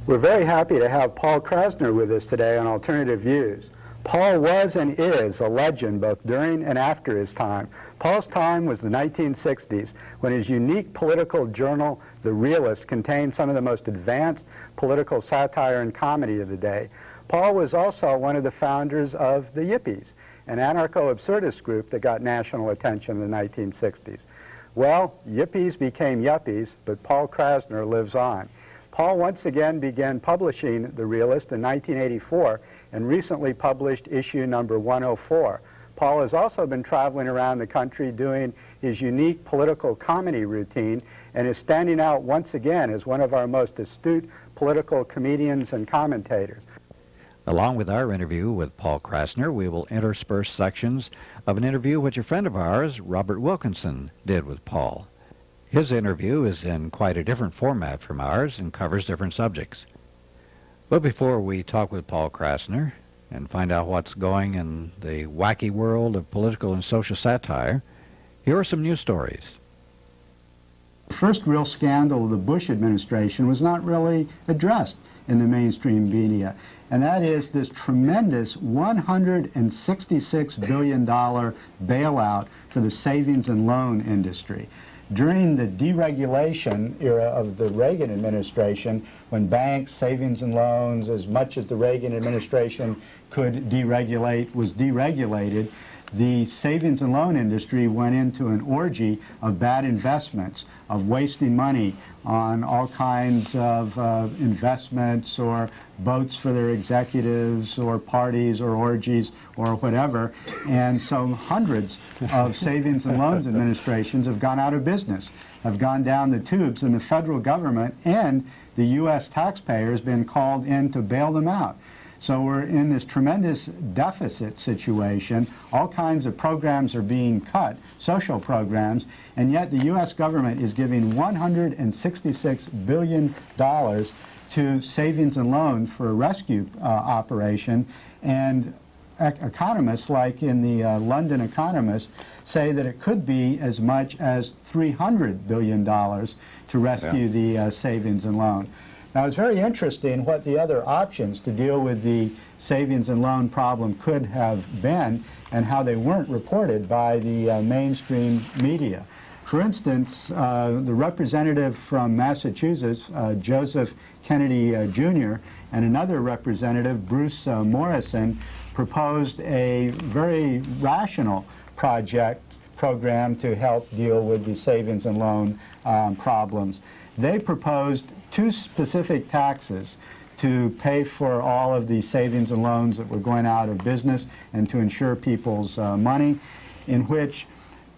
We're very happy to have Paul Krassner with us today on Alternative Views. Paul was and is a legend both during and after his time. Paul's time was the 1960s, when his unique political journal, The Realist, contained some of the most advanced political satire and comedy of the day. Paul was also one of the founders of the Yippies, an anarcho-absurdist group that got national attention in the 1960s. Well, Yippies became Yuppies, but Paul Krassner lives on. Paul once again began publishing The Realist in 1984 and recently published issue number 104. Paul has also been traveling around the country doing his unique political comedy routine and is standing out once again as one of our most astute political comedians and commentators. Along with our interview with Paul Krassner, we will intersperse sections of an interview which a friend of ours, Robert Wilkinson, did with Paul. His interview is in quite a different format from ours and covers different subjects. But before we talk with Paul Krassner and find out what's going in the wacky world of political and social satire, here are some news stories. The first real scandal of the Bush administration was not really addressed in the mainstream media, and that is this tremendous $166 billion bailout for the savings and loan industry. During the deregulation era of the Reagan administration, when banks, savings and loans, as much as the Reagan administration could deregulate, was deregulated, the savings and loan industry went into an orgy of bad investments, of wasting money on all kinds of investments or boats for their executives or parties or orgies or whatever. And so hundreds of savings and loans administrations have gone out of business, have gone down the tubes, and the federal government and the U.S. taxpayer has been called in to bail them out. So we're in this tremendous deficit situation. All kinds of programs are being cut, social programs, and yet the U.S. government is giving $166 billion to savings and loan for a rescue operation. And economists, like in the London Economist, say that it could be as much as $300 billion to rescue the savings and loan. Now, it's very interesting what the other options to deal with the savings and loan problem could have been and how they weren't reported by the mainstream media. For instance, the representative from Massachusetts, Joseph Kennedy Jr., and another representative, Bruce Morrison, proposed a very rational program to help deal with the savings and loan problems. They proposed two specific taxes to pay for all of the savings and loans that were going out of business and to insure people's money, in which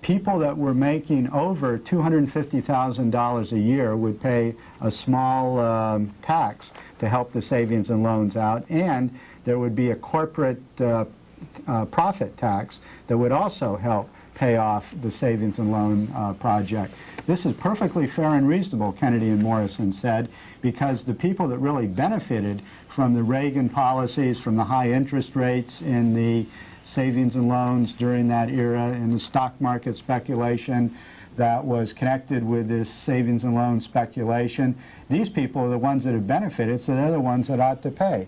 people that were making over $250,000 a year would pay a small tax to help the savings and loans out, and there would be a corporate profit tax that would also help pay off the savings and loan project. This is perfectly fair and reasonable, Kennedy and Morrison said, because the people that really benefited from the Reagan policies, from the high interest rates in the savings and loans during that era, in the stock market speculation that was connected with this savings and loan speculation, these people are the ones that have benefited, so they're the ones that ought to pay.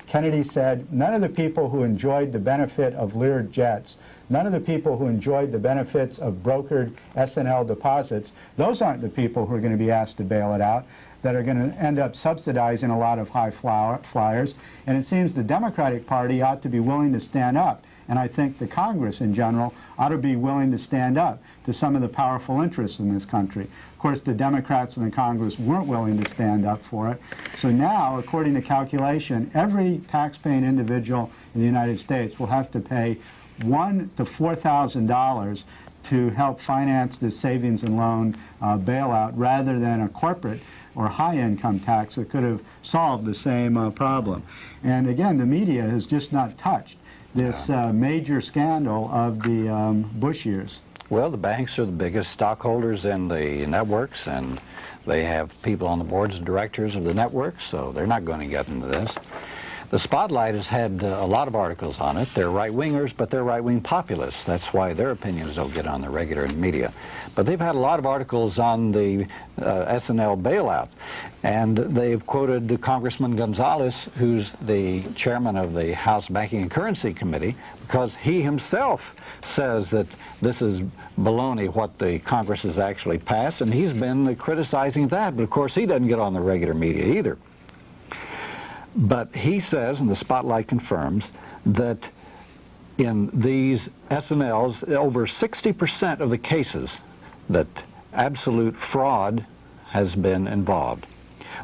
Kennedy said, none of the people who enjoyed the benefit of Lear jets, none of the people who enjoyed the benefits of brokered S&L deposits, those aren't the people who are going to be asked to bail it out, that are going to end up subsidizing a lot of high flyers. And it seems the Democratic Party ought to be willing to stand up, and I think the Congress in general ought to be willing to stand up to some of the powerful interests in this country. Of course, the Democrats in the Congress weren't willing to stand up for it. So now, according to calculation, every tax-paying individual in the United States will have to pay $1,000 to $4,000 to help finance the savings and loan bailout, rather than a corporate or high-income tax that could have solved the same problem. And again, the media has just not touched this major scandal of the Bush years. Well, the banks are the biggest stockholders in the networks, and they have people on the boards of directors of the networks, so they're not going to get into this. The Spotlight has had a lot of articles on it. They're right-wingers, but they're right-wing populists. That's why their opinions don't get on the regular media. But they've had a lot of articles on the S&L bailout. And they've quoted Congressman Gonzalez, who's the chairman of the House Banking and Currency Committee, because he himself says that this is baloney what the Congress has actually passed, and he's been criticizing that. But of course, he doesn't get on the regular media either. But he says, and the Spotlight confirms, that in these S&Ls, over 60% of the cases that absolute fraud has been involved.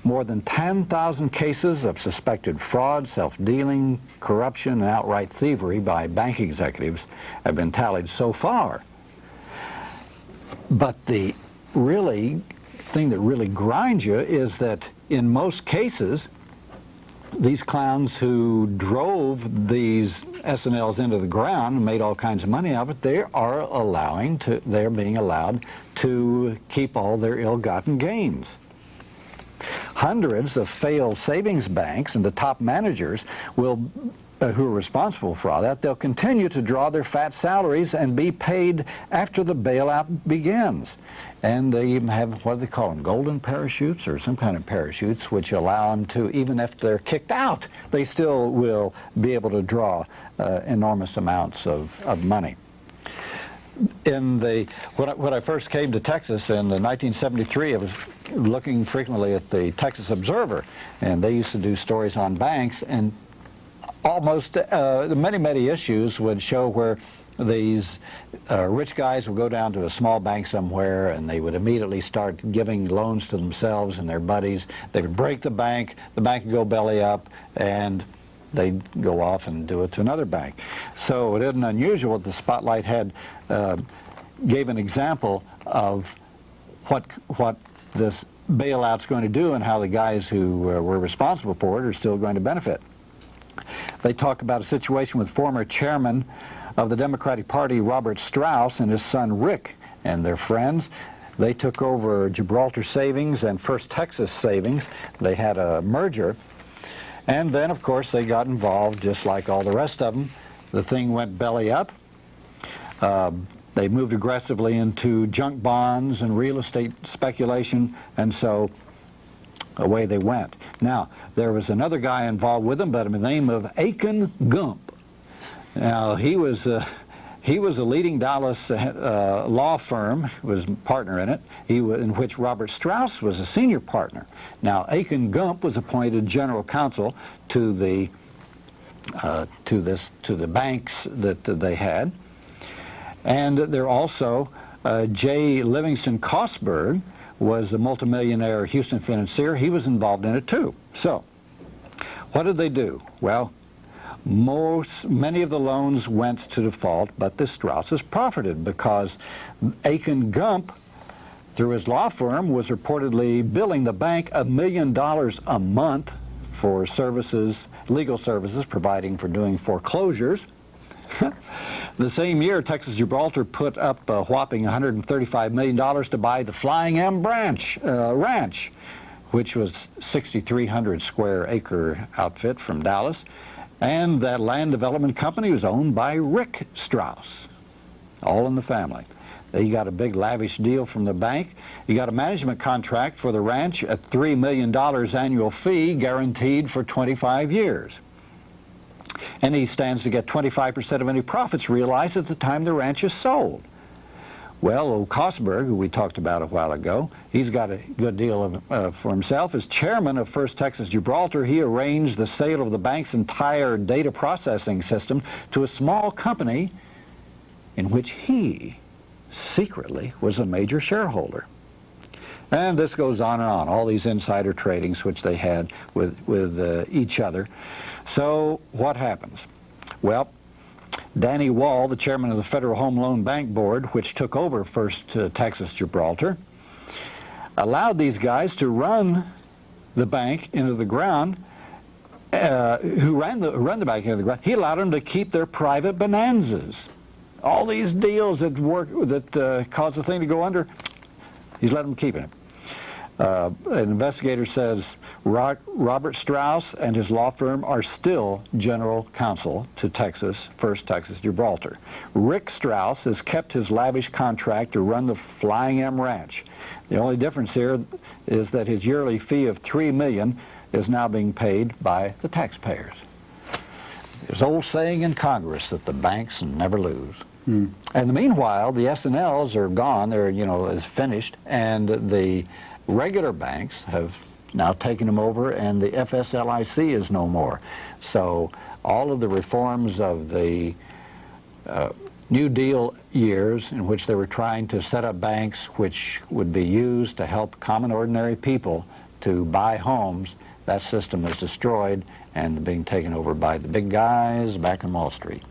More than 10,000 cases of suspected fraud, self-dealing, corruption, and outright thievery by bank executives have been tallied so far. But the thing that really grinds you is that in most cases, these clowns who drove these S&Ls into the ground and made all kinds of money out of it, they're being allowed to keep all their ill-gotten gains. Hundreds of failed savings banks and the top managers who are responsible for all that, they'll continue to draw their fat salaries and be paid after the bailout begins. And they even have, what do they call them, golden parachutes or some kind of parachutes, which allow them to, even if they're kicked out, they still will be able to draw enormous amounts of money. When I first came to Texas in 1973, I was looking frequently at the Texas Observer, and they used to do stories on banks, and almost many issues would show where these rich guys would go down to a small bank somewhere, and they would immediately start giving loans to themselves and their buddies. They would break the bank would go belly up, and they'd go off and do it to another bank. So it isn't unusual that the Spotlight gave an example of what this bailout's going to do and how the guys who were responsible for it are still going to benefit. They talk about a situation with former chairman of the Democratic Party, Robert Strauss, and his son Rick and their friends. They took over Gibraltar Savings and First Texas Savings. They had a merger. And then, of course, they got involved just like all the rest of them. The thing went belly up. They moved aggressively into junk bonds and real estate speculation, and so away they went. Now, there was another guy involved with them by the name of Aiken Gump. Now, he was a leading Dallas law firm, was a partner in it, in which Robert Strauss was a senior partner. Now, Aiken Gump was appointed general counsel to the banks that they had, and there also J. Livingston Kosberg was a multimillionaire Houston financier. He was involved in it too. So, what did they do? Well, many of the loans went to default, but the Strausses profited because Aiken Gump, through his law firm, was reportedly billing the bank $1 million a month for services, legal services, providing for doing foreclosures. The same year, Texas Gibraltar put up a whopping $135 million to buy the Flying M Ranch, which was 6,300 square acre outfit from Dallas. And that land development company was owned by Rick Strauss, all in the family. He got a big lavish deal from the bank. He got a management contract for the ranch at $3 million annual fee guaranteed for 25 years. And he stands to get 25% of any profits realized at the time the ranch is sold. Well, old Kosberg, who we talked about a while ago, he's got a good deal for himself. As chairman of First Texas Gibraltar, he arranged the sale of the bank's entire data processing system to a small company in which he secretly was a major shareholder. And this goes on and on, all these insider tradings which they had with each other. So what happens? Well, Danny Wall, the chairman of the Federal Home Loan Bank Board, which took over First Texas Gibraltar, allowed these guys to run the bank into the ground, who ran the bank into the ground. He allowed them to keep their private bonanzas. All these deals that caused the thing to go under, he's let them keep it. An investigator says Robert Strauss and his law firm are still general counsel to First Texas Gibraltar. Rick Strauss has kept his lavish contract to run the Flying M Ranch. The only difference here is that his yearly fee of $3 million is now being paid by the taxpayers. There's an old saying in Congress that the banks never lose. And meanwhile, the S&Ls are gone. They're, is finished, and the regular banks have now taken them over, and the FSLIC is no more. So all of the reforms of the New Deal years, in which they were trying to set up banks which would be used to help common ordinary people to buy homes, that system was destroyed and being taken over by the big guys back on Wall Street.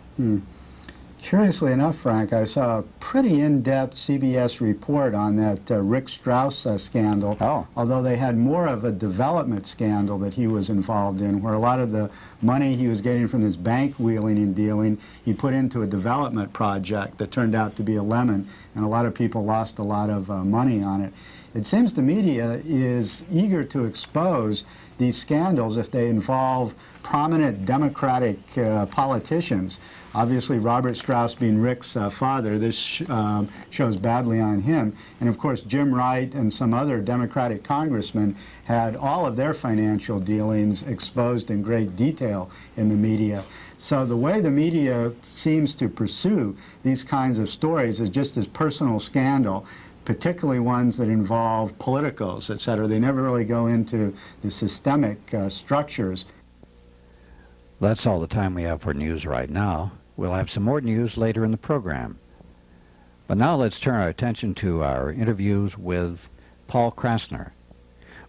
Curiously enough, Frank, I saw a pretty in-depth CBS report on that Rick Strauss scandal, although they had more of a development scandal that he was involved in, where a lot of the money he was getting from this bank wheeling and dealing, he put into a development project that turned out to be a lemon, and a lot of people lost a lot of money on it. It seems the media is eager to expose these scandals if they involve prominent Democratic politicians. Obviously, Robert Strauss being Rick's father, this shows badly on him. And of course, Jim Wright and some other Democratic congressmen had all of their financial dealings exposed in great detail in the media. So the way the media seems to pursue these kinds of stories is just as personal scandal, particularly ones that involve politicos, etc. They never really go into the systemic structures. That's all the time we have for news right now. We'll have some more news later in the program. But now let's turn our attention to our interviews with Paul Krassner.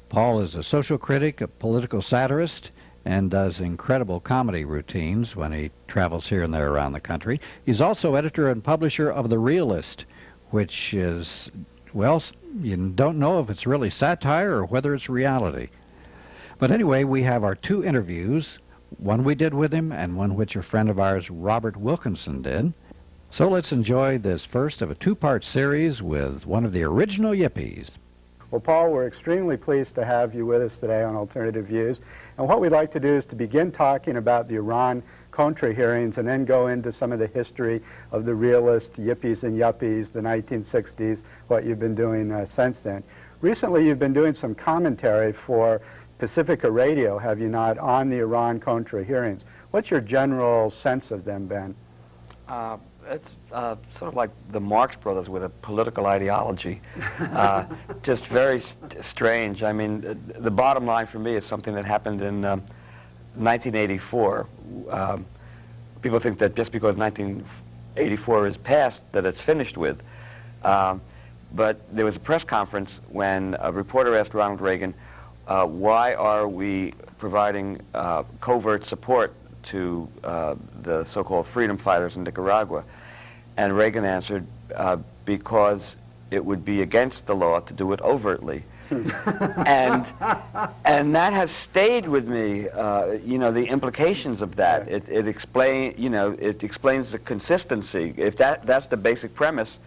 Paul is a social critic, a political satirist, and does incredible comedy routines when he travels here and there around the country. He's also editor and publisher of The Realist, which is, well, you don't know if it's really satire or whether it's reality. But anyway, we have our two interviews, one we did with him and one which a friend of ours, Robert Wilkinson, did. So let's enjoy this first of a two-part series with one of the original Yippies. Well, Paul, we're extremely pleased to have you with us today on Alternative Views. And what we'd like to do is to begin talking about the Iran-Contra hearings and then go into some of the history of the realist, Yippies and Yuppies, the 1960s, what you've been doing since then. Recently, you've been doing some commentary for Pacifica Radio, have you not, on the Iran-Contra hearings. What's your general sense of them, Ben? It's sort of like the Marx Brothers with a political ideology. Just very strange. I mean, the bottom line for me is something that happened in 1984. People think that just because 1984 is past, that it's finished with. But there was a press conference when a reporter asked Ronald Reagan, why are we providing covert support to the so-called freedom fighters in Nicaragua? And Reagan answered, because it would be against the law to do it overtly. and that has stayed with me, the implications of that. It explains the consistency. If that's the basic premise,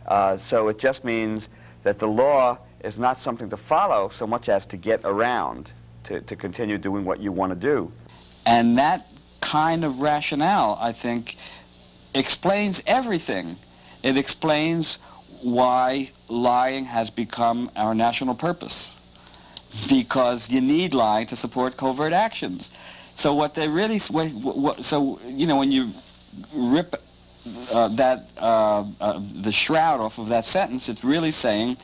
so it just means that the law is not something to follow so much as to get around, to continue doing what you want to do. And that kind of rationale, I think, explains everything. It explains why lying has become our national purpose. Because you need lying to support covert actions. So what they really, when you rip the shroud off of that sentence, it's really saying,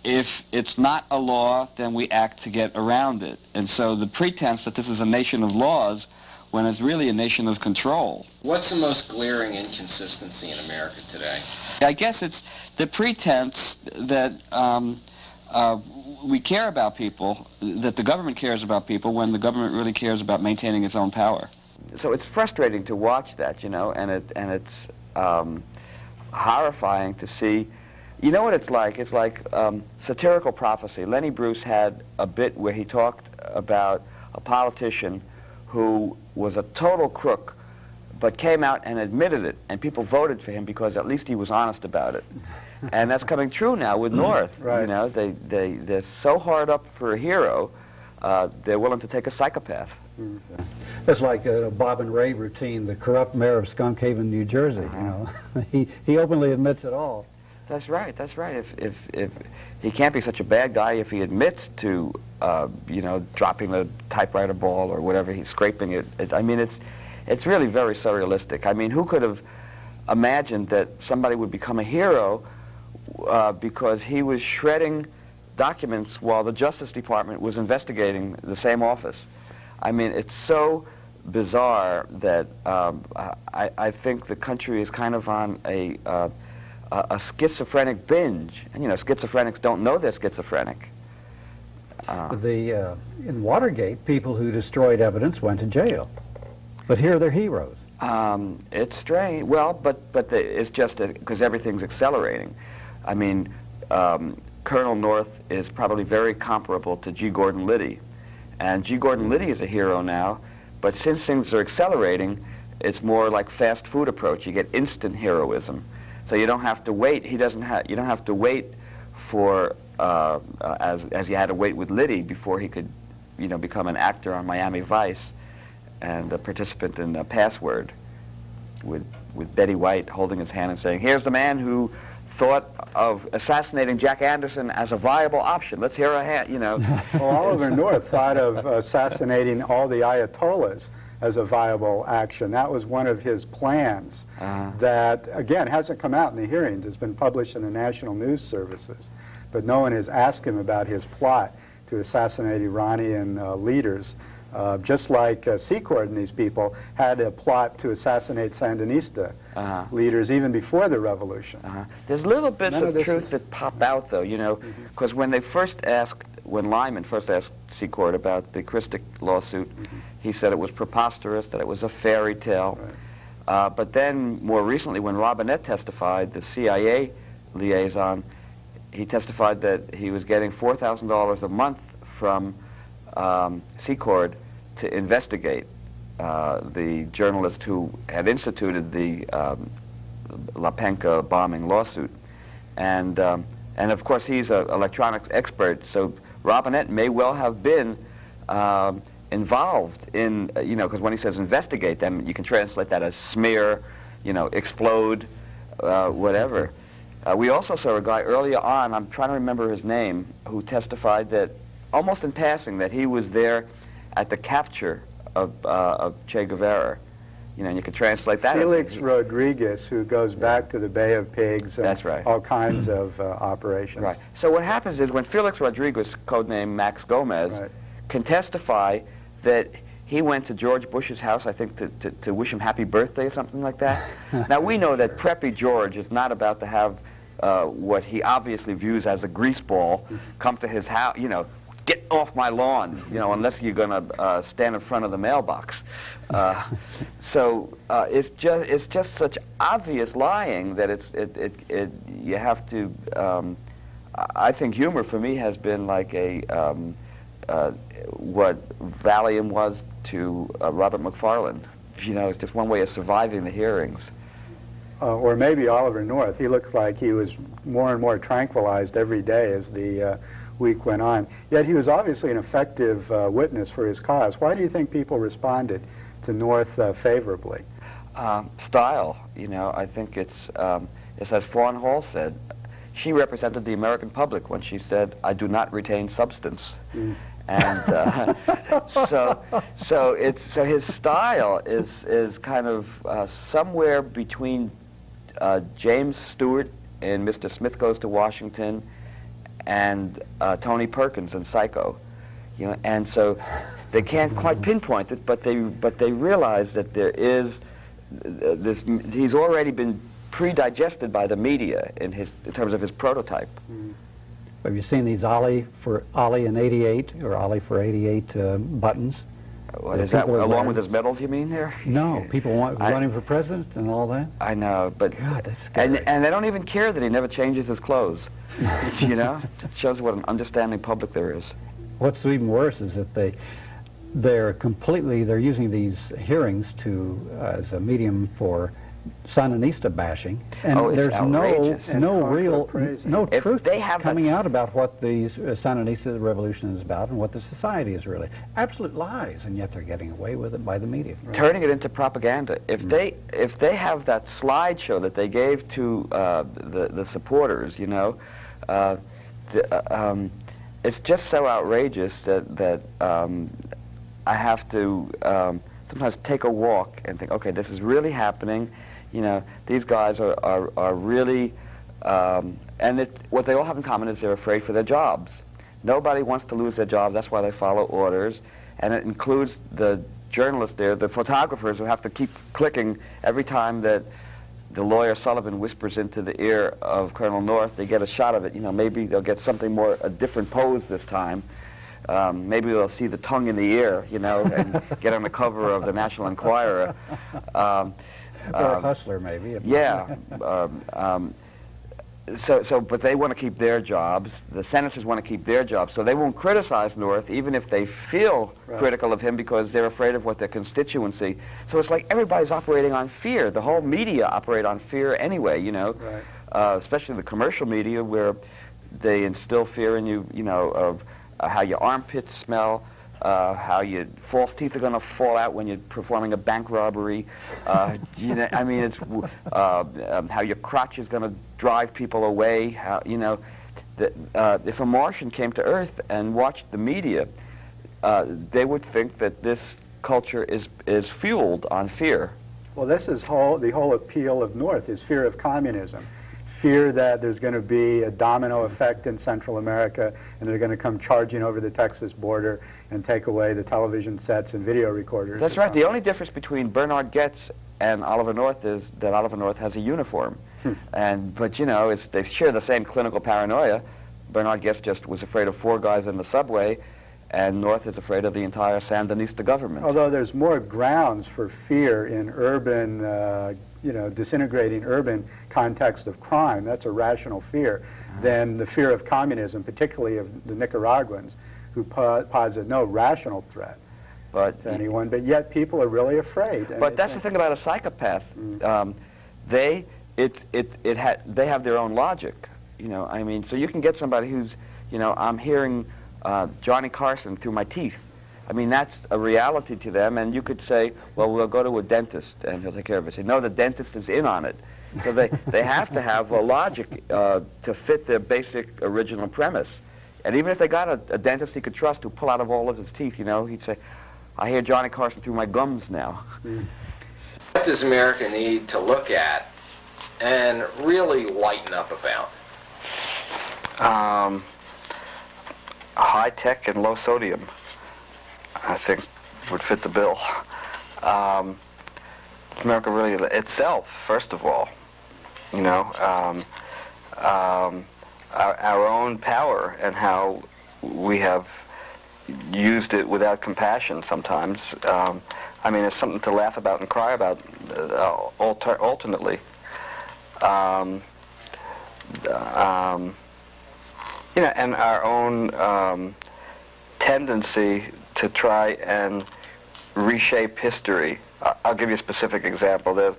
if it's not a law, then we act to get around it. And so the pretense that this is a nation of laws, when it's really a nation of control. What's the most glaring inconsistency in America today? I guess it's the pretense that we care about people, that the government cares about people, when the government really cares about maintaining its own power. So it's frustrating to watch that, and it's horrifying to see. You know what it's like? It's like satirical prophecy. Lenny Bruce had a bit where he talked about a politician who was a total crook, but came out and admitted it, and people voted for him because at least he was honest about it. And that's coming true now with North. Right. You know, they're so hard up for a hero, they're willing to take a psychopath. It's like a Bob and Ray routine, the corrupt mayor of Skunk Haven, New Jersey. You know, he openly admits it all. That's right. That's right. If he can't be such a bad guy if he admits to, you know, dropping the typewriter ball or whatever, he's scraping it. I mean, it's really very surrealistic. I mean, who could have imagined that somebody would become a hero because he was shredding documents while the Justice Department was investigating the same office? I mean, it's so bizarre that I think the country is kind of on a schizophrenic binge. And, you know, schizophrenics don't know they're schizophrenic. In Watergate, people who destroyed evidence went to jail. But here they're heroes. It's strange. Well, it's just because everything's accelerating. I mean, Colonel North is probably very comparable to G. Gordon Liddy. And G. Gordon Liddy is a hero now, but since things are accelerating, it's more like fast food approach. You get instant heroism. So you don't have to wait. You don't have to wait for as you had to wait with Liddy before he could, you know, become an actor on Miami Vice and a participant in Password with Betty White holding his hand and saying, "Here's the man who thought of assassinating Jack Anderson as a viable option. Let's hear a hand," you know. Well, Oliver North thought of assassinating all the Ayatollahs as a viable action. That was one of his plans that, again, hasn't come out in the hearings. It's been published in the national news services. But no one has asked him about his plot to assassinate Iranian leaders. Just like Secord and these people had a plot to assassinate Sandinista leaders even before the revolution. There's little bits of truth that pop out, though, you know, because when Lyman first asked Secord about the Christic lawsuit, he said it was preposterous, that it was a fairy tale. Right. But then, more recently, when Robinette testified, the CIA liaison, he testified that he was getting $4,000 a month from Secord to investigate the journalist who had instituted the Lapenka bombing lawsuit. And of course, he's an electronics expert, so Robinette may well have been involved in, you know, because when he says investigate them, you can translate that as smear, you know, explode, whatever. We also saw a guy earlier on, I'm trying to remember his name, who testified that, almost in passing, that he was there at the capture of Che Guevara. You know, and you can translate that. Felix Rodriguez, who goes back to the Bay of Pigs and that's right. all kinds of operations. Right. So what happens is when Felix Rodriguez, codenamed Max Gomez, right. can testify that he went to George Bush's house, I think, to wish him happy birthday or something like that. Now, we know that Preppy George is not about to have what he obviously views as a grease ball come to his house, you know, get off my lawn, you know, unless you're going to stand in front of the mailbox. So it's just such obvious lying that you have to. I think humor for me has been like what Valium was to Robert McFarlane. You know, it's just one way of surviving the hearings. Or maybe Oliver North. He looks like he was more and more tranquilized every day as the week went on. Yet he was obviously an effective witness for his cause. Why do you think people responded to North favorably? Style. You know, I think it's as Fawn Hall said, she represented the American public when she said, "I do not retain substance." And so his style is kind of somewhere between James Stewart in Mr. Smith Goes to Washington and Tony Perkins in Psycho, you know, and so they can't quite pinpoint it, but they realize that there is this. He's already been pre-digested by the media in terms of his prototype. Have you seen these Ollie in '88 or Ollie for '88 buttons? What is that? Along with his medals, you mean there? No, people running for president and all that. I know, but God, that's scary. And they don't even care that he never changes his clothes. You know, it shows what an understanding public there is. What's even worse is that they're using these hearings as a medium for Sandinista bashing, and there's no truth coming out about what the Sandinista revolution is about and what the society is really. Absolute lies, and yet they're getting away with it by the media. Turning it into propaganda. If they have that slideshow that they gave to the supporters, you know, it's just so outrageous that I have to sometimes take a walk and think, okay, this is really happening. You know, these guys are really, and what they all have in common is they're afraid for their jobs. Nobody wants to lose their jobs. That's why they follow orders, and it includes the journalists there, the photographers who have to keep clicking every time that the lawyer Sullivan whispers into the ear of Colonel North. They get a shot of it. You know, maybe they'll get something more, a different pose this time. Maybe they'll see the tongue in the ear, you know, and get on the cover of the National Enquirer. Or a hustler, maybe. Yeah. But they want to keep their jobs. The senators want to keep their jobs, so they won't criticize North, even if they feel critical of him, because they're afraid of what their constituency. So it's like everybody's operating on fear. The whole media operate on fear anyway, you know, especially the commercial media, where they instill fear in you, you know, of how your armpits smell, how your false teeth are going to fall out when you're performing a bank robbery. You know, I mean, it's how your crotch is going to drive people away. How, you know, if a Martian came to Earth and watched the media, they would think that this culture is fueled on fear. Well, this is the whole appeal of North is fear of communism. Fear that there's going to be a domino effect in Central America, and they're going to come charging over the Texas border and take away the television sets and video recorders. That's right. The only difference between Bernard Goetz and Oliver North is that Oliver North has a uniform. But you know, they share the same clinical paranoia. Bernard Goetz just was afraid of 4 guys in the subway, and North is afraid of the entire Sandinista government. Although there's more grounds for fear in urban, you know, disintegrating urban context of crime, that's a rational fear, than the fear of communism, particularly of the Nicaraguans, who posit no rational threat to anyone, but yet people are really afraid. But that's the thing about a psychopath. They have their own logic, you know. I mean, so you can get somebody who's, you know, I'm hearing Johnny Carson through my teeth. I mean, that's a reality to them, and you could say, well, we'll go to a dentist and he'll take care of it. Say, no, the dentist is in on it. So they have to have a logic to fit their basic original premise. And even if they got a dentist he could trust to pull out of all of his teeth, you know, he'd say, I hear Johnny Carson through my gums now. What does America need to look at and really lighten up about? High tech and low sodium, I think, would fit the bill. America really itself, first of all, you know, our own power and how we have used it without compassion sometimes. I mean, it's something to laugh about and cry about alternately. You know, and our own tendency to try and reshape history. I'll give you a specific example. There's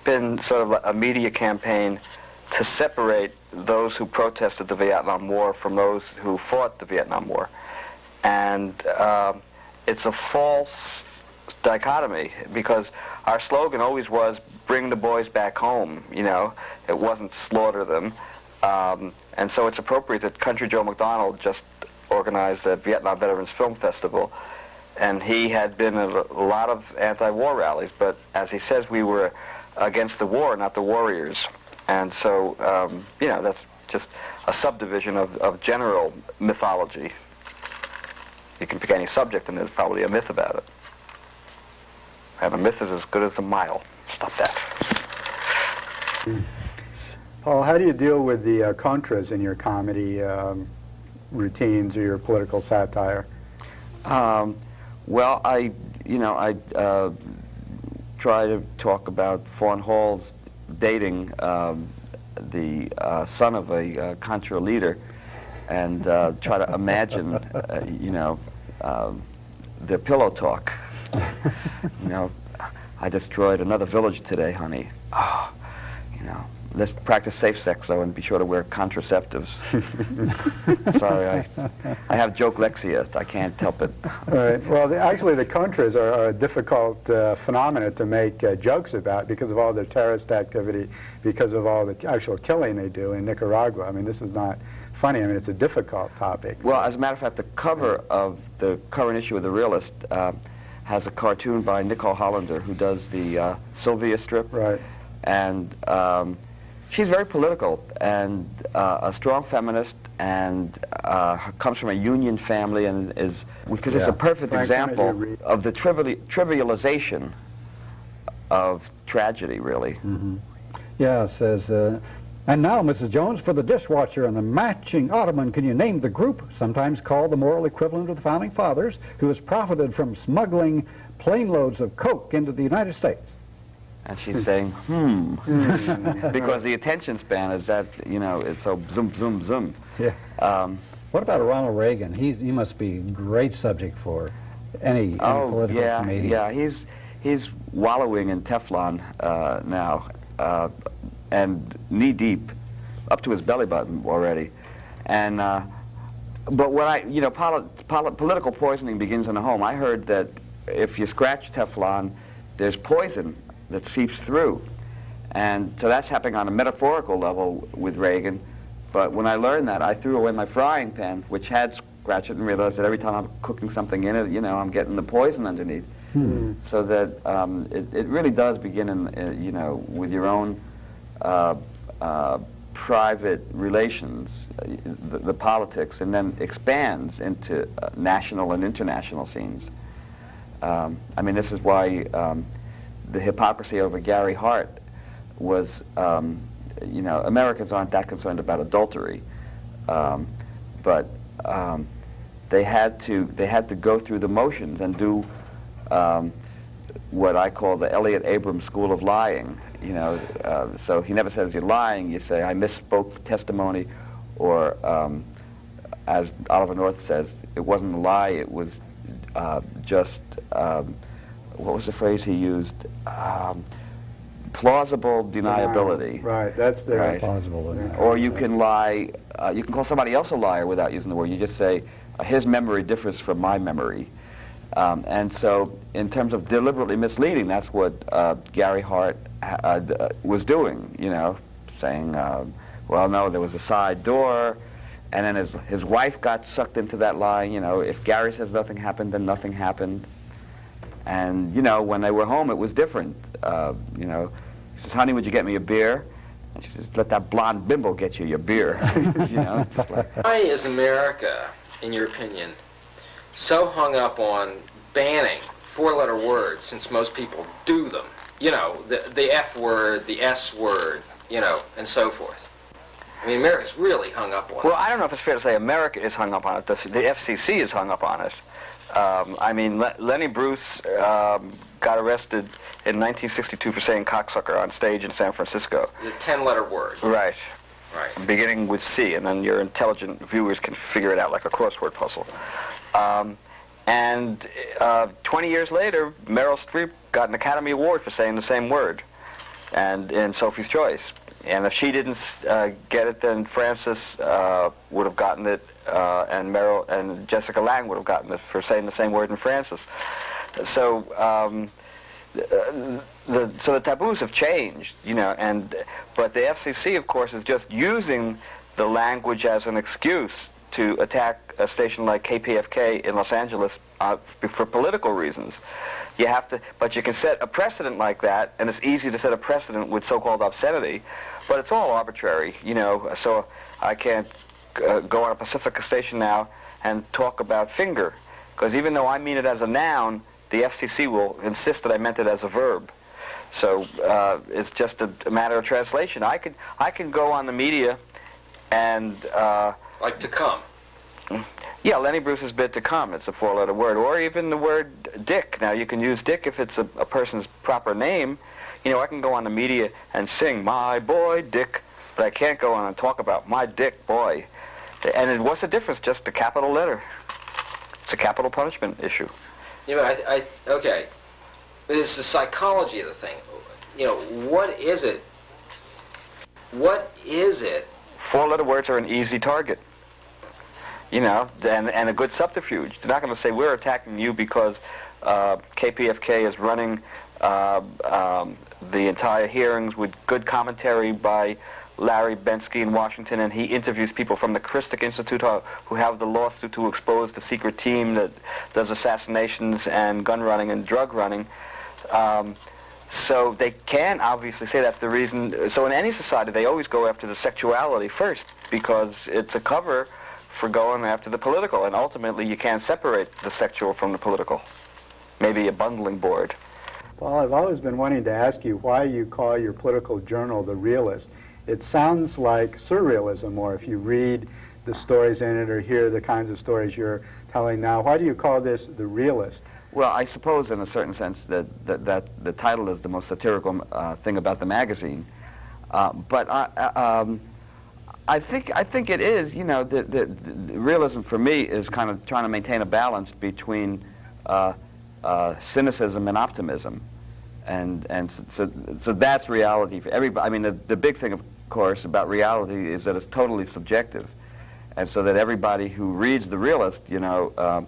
been sort of a media campaign to separate those who protested the Vietnam War from those who fought the Vietnam War. And it's a false dichotomy, because our slogan always was, bring the boys back home, you know. It wasn't slaughter them. And so it's appropriate that Country Joe McDonald just organized a Vietnam Veterans Film Festival, and he had been at a lot of anti-war rallies, but as he says, we were against the war, not the warriors. And so, you know, that's just a subdivision of general mythology. You can pick any subject and there's probably a myth about it. And a myth is as good as a mile. Stop that. Paul, how do you deal with the contras in your comedy routines or your political satire? Well, I try to talk about Fawn Hall's dating the son of a Contra leader, and try to imagine, you know, their pillow talk. You know, I destroyed another village today, honey. Oh, you know, let's practice safe sex, though, and be sure to wear contraceptives. Sorry, I have jokelexia. I can't help it. Right. Well, actually, the Contras are a difficult phenomena to make jokes about because of all the terrorist activity, because of all the actual killing they do in Nicaragua. I mean, this is not funny. I mean, it's a difficult topic. Well, as a matter of fact, the cover of the current issue of The Realist has a cartoon by Nicole Hollander, who does the Sylvia strip. Right. And she's very political and a strong feminist, and comes from a union family, and is, because it's a perfect example of the trivialization of tragedy, really. Mm-hmm. Yeah, it says, and now, Mrs. Jones, for the dishwasher and the matching ottoman, can you name the group, sometimes called the moral equivalent of the Founding Fathers, who has profited from smuggling plane loads of coke into the United States? And she's saying, because the attention span is that, you know, is so zoom, zoom, zoom. Yeah. What about Ronald Reagan? He must be a great subject for any political media. Yeah, he's wallowing in Teflon now, and knee-deep, up to his belly button already. And, but when you know, political poisoning begins in the home. I heard that if you scratch Teflon, there's poison that seeps through. And so that's happening on a metaphorical level with Reagan. But when I learned that, I threw away my frying pan, which had scratched it, and realized that every time I'm cooking something in it, you know, I'm getting the poison underneath. So that it really does begin in, you know, with your own private relations, the politics, and then expands into national and international scenes. I mean, this is why the hypocrisy over Gary Hart was, you know, Americans aren't that concerned about adultery, but they had to go through the motions and do what I call the Elliott Abrams school of lying. You know, so he never says you're lying. You say I misspoke testimony, or as Oliver North says, it wasn't a lie. It was just what was the phrase he used? Plausible deniability. Right, that's the plausible. Or you can lie. You can call somebody else a liar without using the word. You just say his memory differs from my memory. And so, in terms of deliberately misleading, that's what Gary Hart was doing. You know, saying, well, no, there was a side door, and then his wife got sucked into that lie. You know, if Gary says nothing happened, then nothing happened. And you know, when they were home, it was different. You know, he says, "Honey, would you get me a beer?" And she says, "Let that blonde bimbo get you your beer." You know. Why is America, in your opinion, so hung up on banning four-letter words, since most people do them? You know, the F word, the S word, you know, and so forth. I mean, America's really hung up on it. Well, I don't know if it's fair to say America is hung up on it. The FCC is hung up on it. I mean, Lenny Bruce got arrested in 1962 for saying cocksucker on stage in San Francisco. The 10-letter word. Right. Right. Beginning with C, and then your intelligent viewers can figure it out like a crossword puzzle. And 20 years later, Meryl Streep got an Academy Award for saying the same word, and in Sophie's Choice. And if she didn't get it, then Frances would have gotten it, and Meryl and Jessica Lange would have gotten it for saying the same word in Frances. So the taboos have changed, you know, but the FCC, of course, is just using the language as an excuse to attack a station like KPFK in Los Angeles for political reasons. You have to, but you can set a precedent like that, and it's easy to set a precedent with so-called obscenity, but it's all arbitrary, you know. So I can't go on a Pacifica station now and talk about finger, because even though I mean it as a noun, the FCC will insist that I meant it as a verb. So it's just a matter of translation. I could go on the media and like to come. Yeah, Lenny Bruce's bit to come. It's a four-letter word, or even the word dick. Now you can use dick if it's a person's proper name. You know, I can go on the media and sing my boy Dick, but I can't go on and talk about my dick boy. And what's the difference? Just a capital letter. It's a capital punishment issue. You know, okay. It's the psychology of the thing. You know, what is it? What is it? Four-letter words are an easy target. You know, and a good subterfuge. They're not going to say, we're attacking you because KPFK is running the entire hearings with good commentary by Larry Bensky in Washington, and he interviews people from the Christic Institute who have the lawsuit to expose the secret team that does assassinations and gun running and drug running. So they can obviously say that's the reason. So in any society, they always go after the sexuality first because it's a cover for going after the political, and ultimately you can't separate the sexual from the political. Maybe a bundling board. Well, I've always been wanting to ask you why you call your political journal The Realist. It sounds like surrealism, or if you read the stories in it or hear the kinds of stories you're telling now, why do you call this The Realist? Well, I suppose in a certain sense that the title is the most satirical thing about the magazine. But I think it is, you know, the realism for me is kind of trying to maintain a balance between cynicism and optimism. And so that's reality for everybody. I mean, the big thing, of course, about reality is that it's totally subjective. And so that everybody who reads The Realist, you know,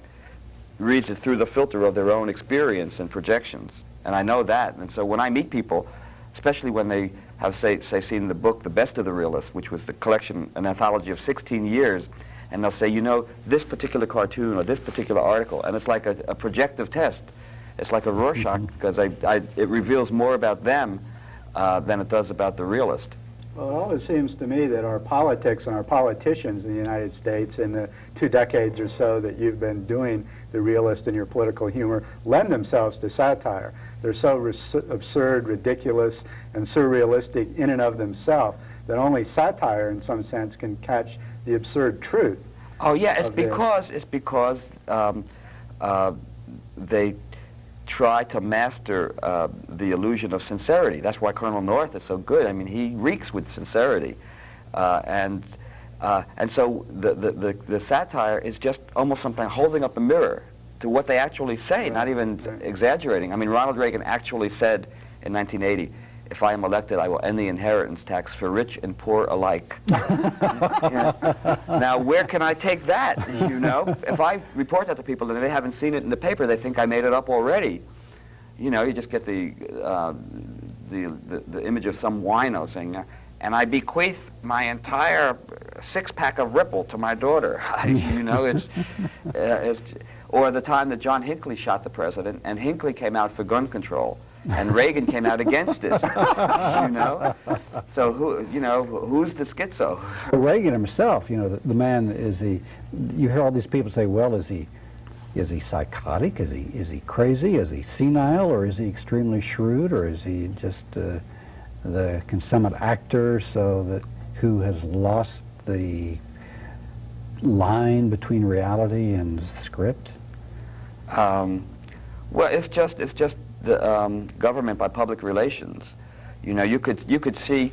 reads it through the filter of their own experience and projections. And I know that. And so when I meet people, especially when they have, say seen the book The Best of the Realists, which was the collection, an anthology of 16 years, and they'll say, you know, this particular cartoon or this particular article, and it's like a projective test. It's like a Rorschach, because it reveals more about them than it does about the realist. Well, it always seems to me that our politics and our politicians in the United States in the 2 decades or so that you've been doing The Realist in your political humor lend themselves to satire. They're so absurd, ridiculous, and surrealistic in and of themselves that only satire, in some sense, can catch the absurd truth. Oh yeah, it's because they try to master the illusion of sincerity. That's why Colonel North is so good. I mean, he reeks with sincerity, and so the satire is just almost something holding up a mirror to what they actually say, not even exaggerating. I mean, Ronald Reagan actually said in 1980, "If I am elected, I will end the inheritance tax for rich and poor alike." Now, where can I take that, you know? If I report that to people and they haven't seen it in the paper, they think I made it up already. You know, you just get the image of some wino saying, "And I bequeath my entire 6-pack of Ripple to my daughter." You know, it's or the time that John Hinckley shot the president, and Hinckley came out for gun control, and Reagan came out against it. You know, so who's the schizo? Reagan himself, you know, the man is he. You hear all these people say, "Well, is he psychotic? Is he crazy? Is he senile? Or is he extremely shrewd? Or is he just the consummate actor who has lost the line between reality and script?" Well, it's just the government by public relations. You know, you could see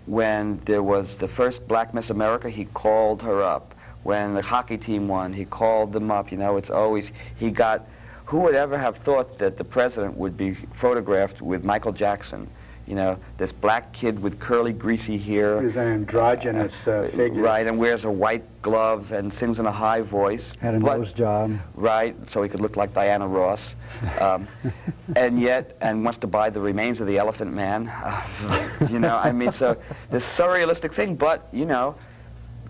when there was the first Black Miss America, he called her up. When the hockey team won, he called them up. You know, it's always who would ever have thought that the president would be photographed with Michael Jackson? You know, this black kid with curly, greasy hair. He's an androgynous figure. Right, and wears a white glove and sings in a high voice. Had a nose job. Right, so he could look like Diana Ross. And wants to buy the remains of the Elephant Man. You know, I mean, so this surrealistic thing, but, you know,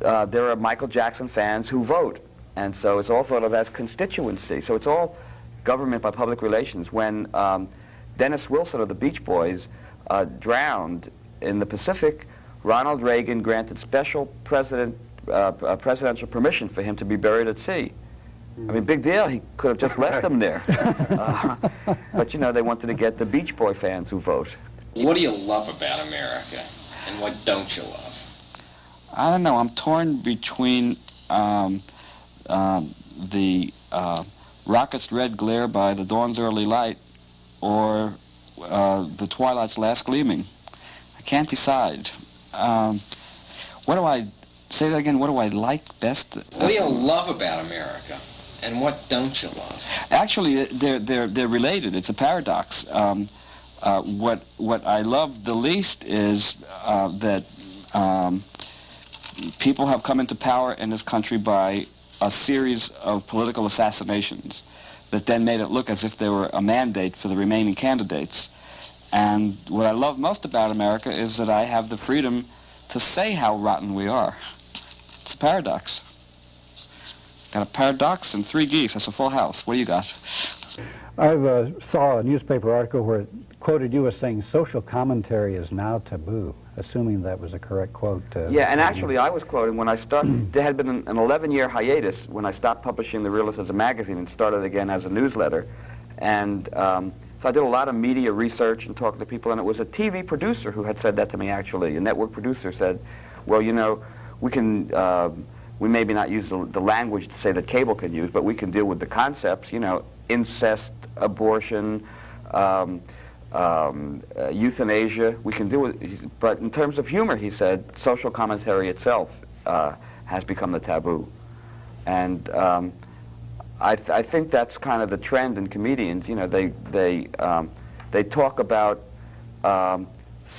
there are Michael Jackson fans who vote. And so it's all thought of as constituency. So it's all government by public relations. When Dennis Wilson of the Beach Boys drowned in the Pacific, Ronald Reagan granted special presidential permission for him to be buried at sea. I mean, big deal. He could have just left him there. But, you know, they wanted to get the Beach Boy fans who vote. What do you love about America, and what don't you love? I don't know. I'm torn between the rocket's red glare by the dawn's early light or the twilight's last gleaming. I can't decide. Say that again. What do I like best? What do you love about America? and what don't you love? Actually, they're related. It's a paradox. What I love the least is that people have come into power in this country by a series of political assassinations that then made it look as if there were a mandate for the remaining candidates. And what I love most about America is that I have the freedom to say how rotten we are. It's a paradox. Got a paradox and 3 geese. That's a full house. What do you got? I saw a newspaper article where it quoted you as saying social commentary is now taboo, assuming that was a correct quote. Yeah, and actually I was quoting when I started, there had been an 11-year hiatus when I stopped publishing The Realist as a magazine and started again as a newsletter. And so I did a lot of media research and talking to people, and it was a TV producer who had said that to me, actually. A network producer said, well, you know, we can, we maybe not use the language to say that cable can use, but we can deal with the concepts, you know, incest, abortion, euthanasia, we can deal with, but in terms of humor, he said, social commentary itself has become the taboo. And I think that's kind of the trend in comedians. You know, they talk about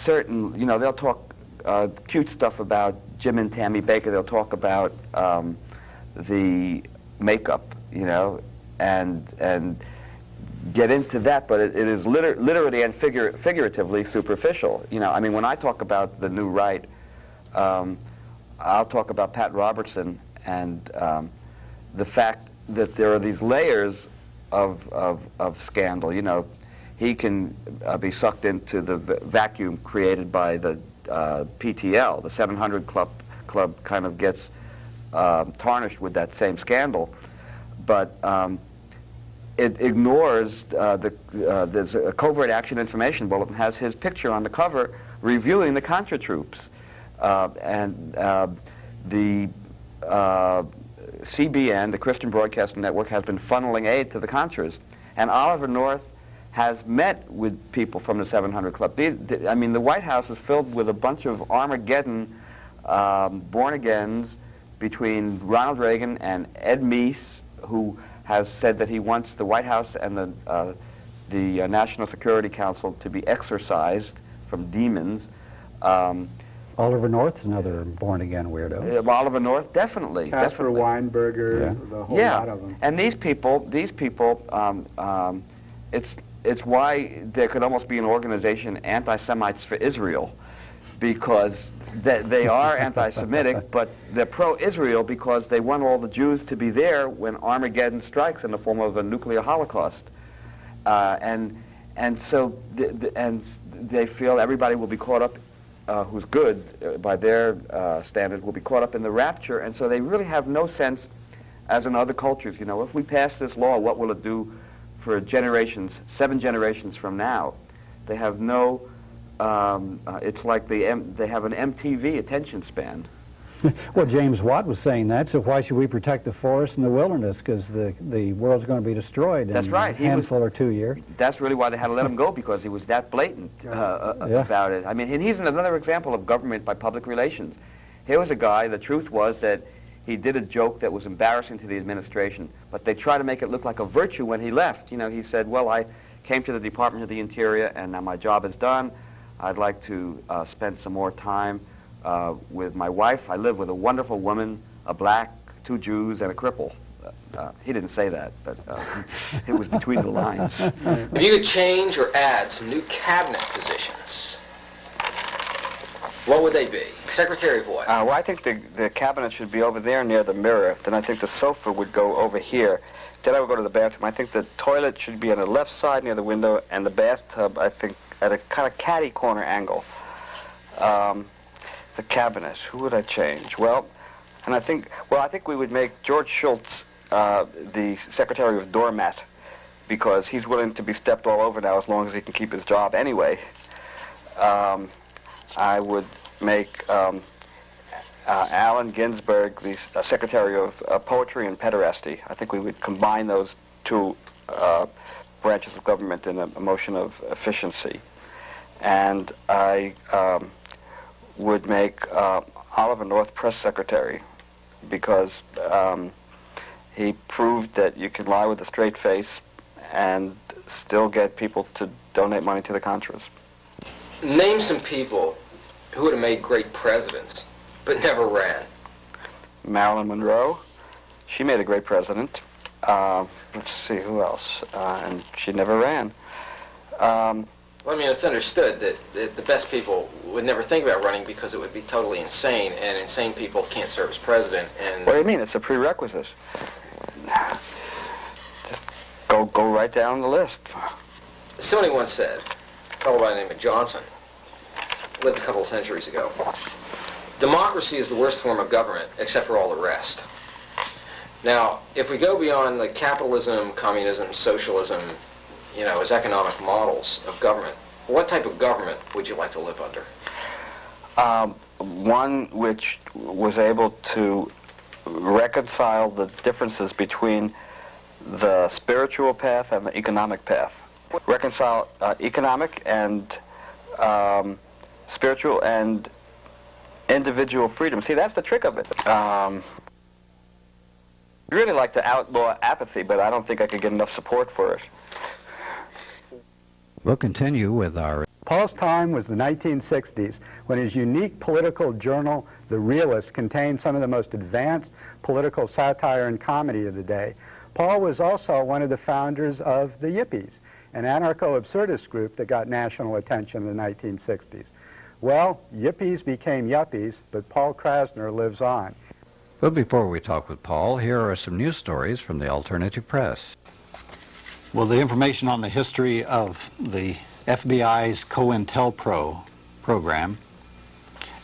certain, you know, they'll talk cute stuff about Jim and Tammy Baker. They'll talk about the makeup, you know, and get into that, but it is literally and figuratively superficial. You know, I mean, when I talk about the new right, I'll talk about Pat Robertson and the fact that there are these layers of scandal. You know, he can be sucked into the vacuum created by the PTL. The 700 Club kind of gets tarnished with that same scandal, but it ignores there's a Covert Action Information Bulletin has his picture on the cover reviewing the Contra troops, and the CBN, the Christian Broadcasting Network, has been funneling aid to the Contras, and Oliver North has met with people from the 700 Club. I mean, the White House is filled with a bunch of Armageddon born-agains between Ronald Reagan and Ed Meese, who has said that he wants the White House and the National Security Council to be exorcised from demons. Oliver North's another born-again weirdo. Oliver North, definitely. Casper Weinberger, the whole lot of them. And these people, it's why there could almost be an organization, Anti-Semites for Israel, because they are anti-Semitic, but they're pro-Israel because they want all the Jews to be there when Armageddon strikes in the form of a nuclear holocaust. And so they feel everybody will be caught up, who's good by their standards, will be caught up in the rapture, and so they really have no sense, as in other cultures, you know, if we pass this law, what will it do for generations, 7 generations from now? They have no, it's like they have an MTV attention span. Well, James Watt was saying that, so why should we protect the forest and the wilderness? Because the world's going to be destroyed in a handful or 2 years. That's really why they had to let him go, because he was that blatant about it. I mean, and he's another example of government by public relations. Here was a guy, the truth was that he did a joke that was embarrassing to the administration, but they tried to make it look like a virtue when he left. You know, he said, well, I came to the Department of the Interior, and now my job is done. I'd like to spend some more time with my wife. I live with a wonderful woman, a black, 2 Jews, and a cripple. He didn't say that, but it was between the lines. If you could change or add some new cabinet positions, what would they be? Secretary of what? Well, I think the cabinet should be over there near the mirror. Then I think the sofa would go over here. Then I would go to the bathroom. I think the toilet should be on the left side near the window, and the bathtub, I think, at a kind of catty corner angle. The cabinet, who would I change? Well, and I think we would make George Shultz the Secretary of Doormat, because he's willing to be stepped all over now as long as he can keep his job anyway. I would make Allen Ginsberg the Secretary of Poetry and Pederasty. I think we would combine those 2 branches of government in a motion of efficiency. And I would make Oliver North Press Secretary, because he proved that you could lie with a straight face and still get people to donate money to the Contras. Name some people who would have made great presidents, but never ran. Marilyn Monroe, she made a great president. Let's see, who else? And she never ran. Well, I mean, it's understood that the best people would never think about running because it would be totally insane, and insane people can't serve as president. And What do you mean? It's a prerequisite. Just go right down the list. somebody once said, a fellow by the name of Johnson, lived a couple of centuries ago, democracy is the worst form of government except for all the rest. Now, if we go beyond the capitalism, communism, socialism, you know, as economic models of government, what type of government would you like to live under? One which was able to reconcile the differences between the spiritual path and the economic path. Reconcile economic and spiritual and individual freedom. See, that's the trick of it. I'd really like to outlaw apathy, but I don't think I could get enough support for it. We'll continue with our... Paul's time was the 1960s, when his unique political journal, The Realist, contained some of the most advanced political satire and comedy of the day. Paul was also one of the founders of the Yippies, an anarcho-absurdist group that got national attention in the 1960s. Well, Yippies became Yuppies, but Paul Krassner lives on. But before we talk with Paul, here are some news stories from the alternative press. Well, the information on the history of the FBI's COINTELPRO program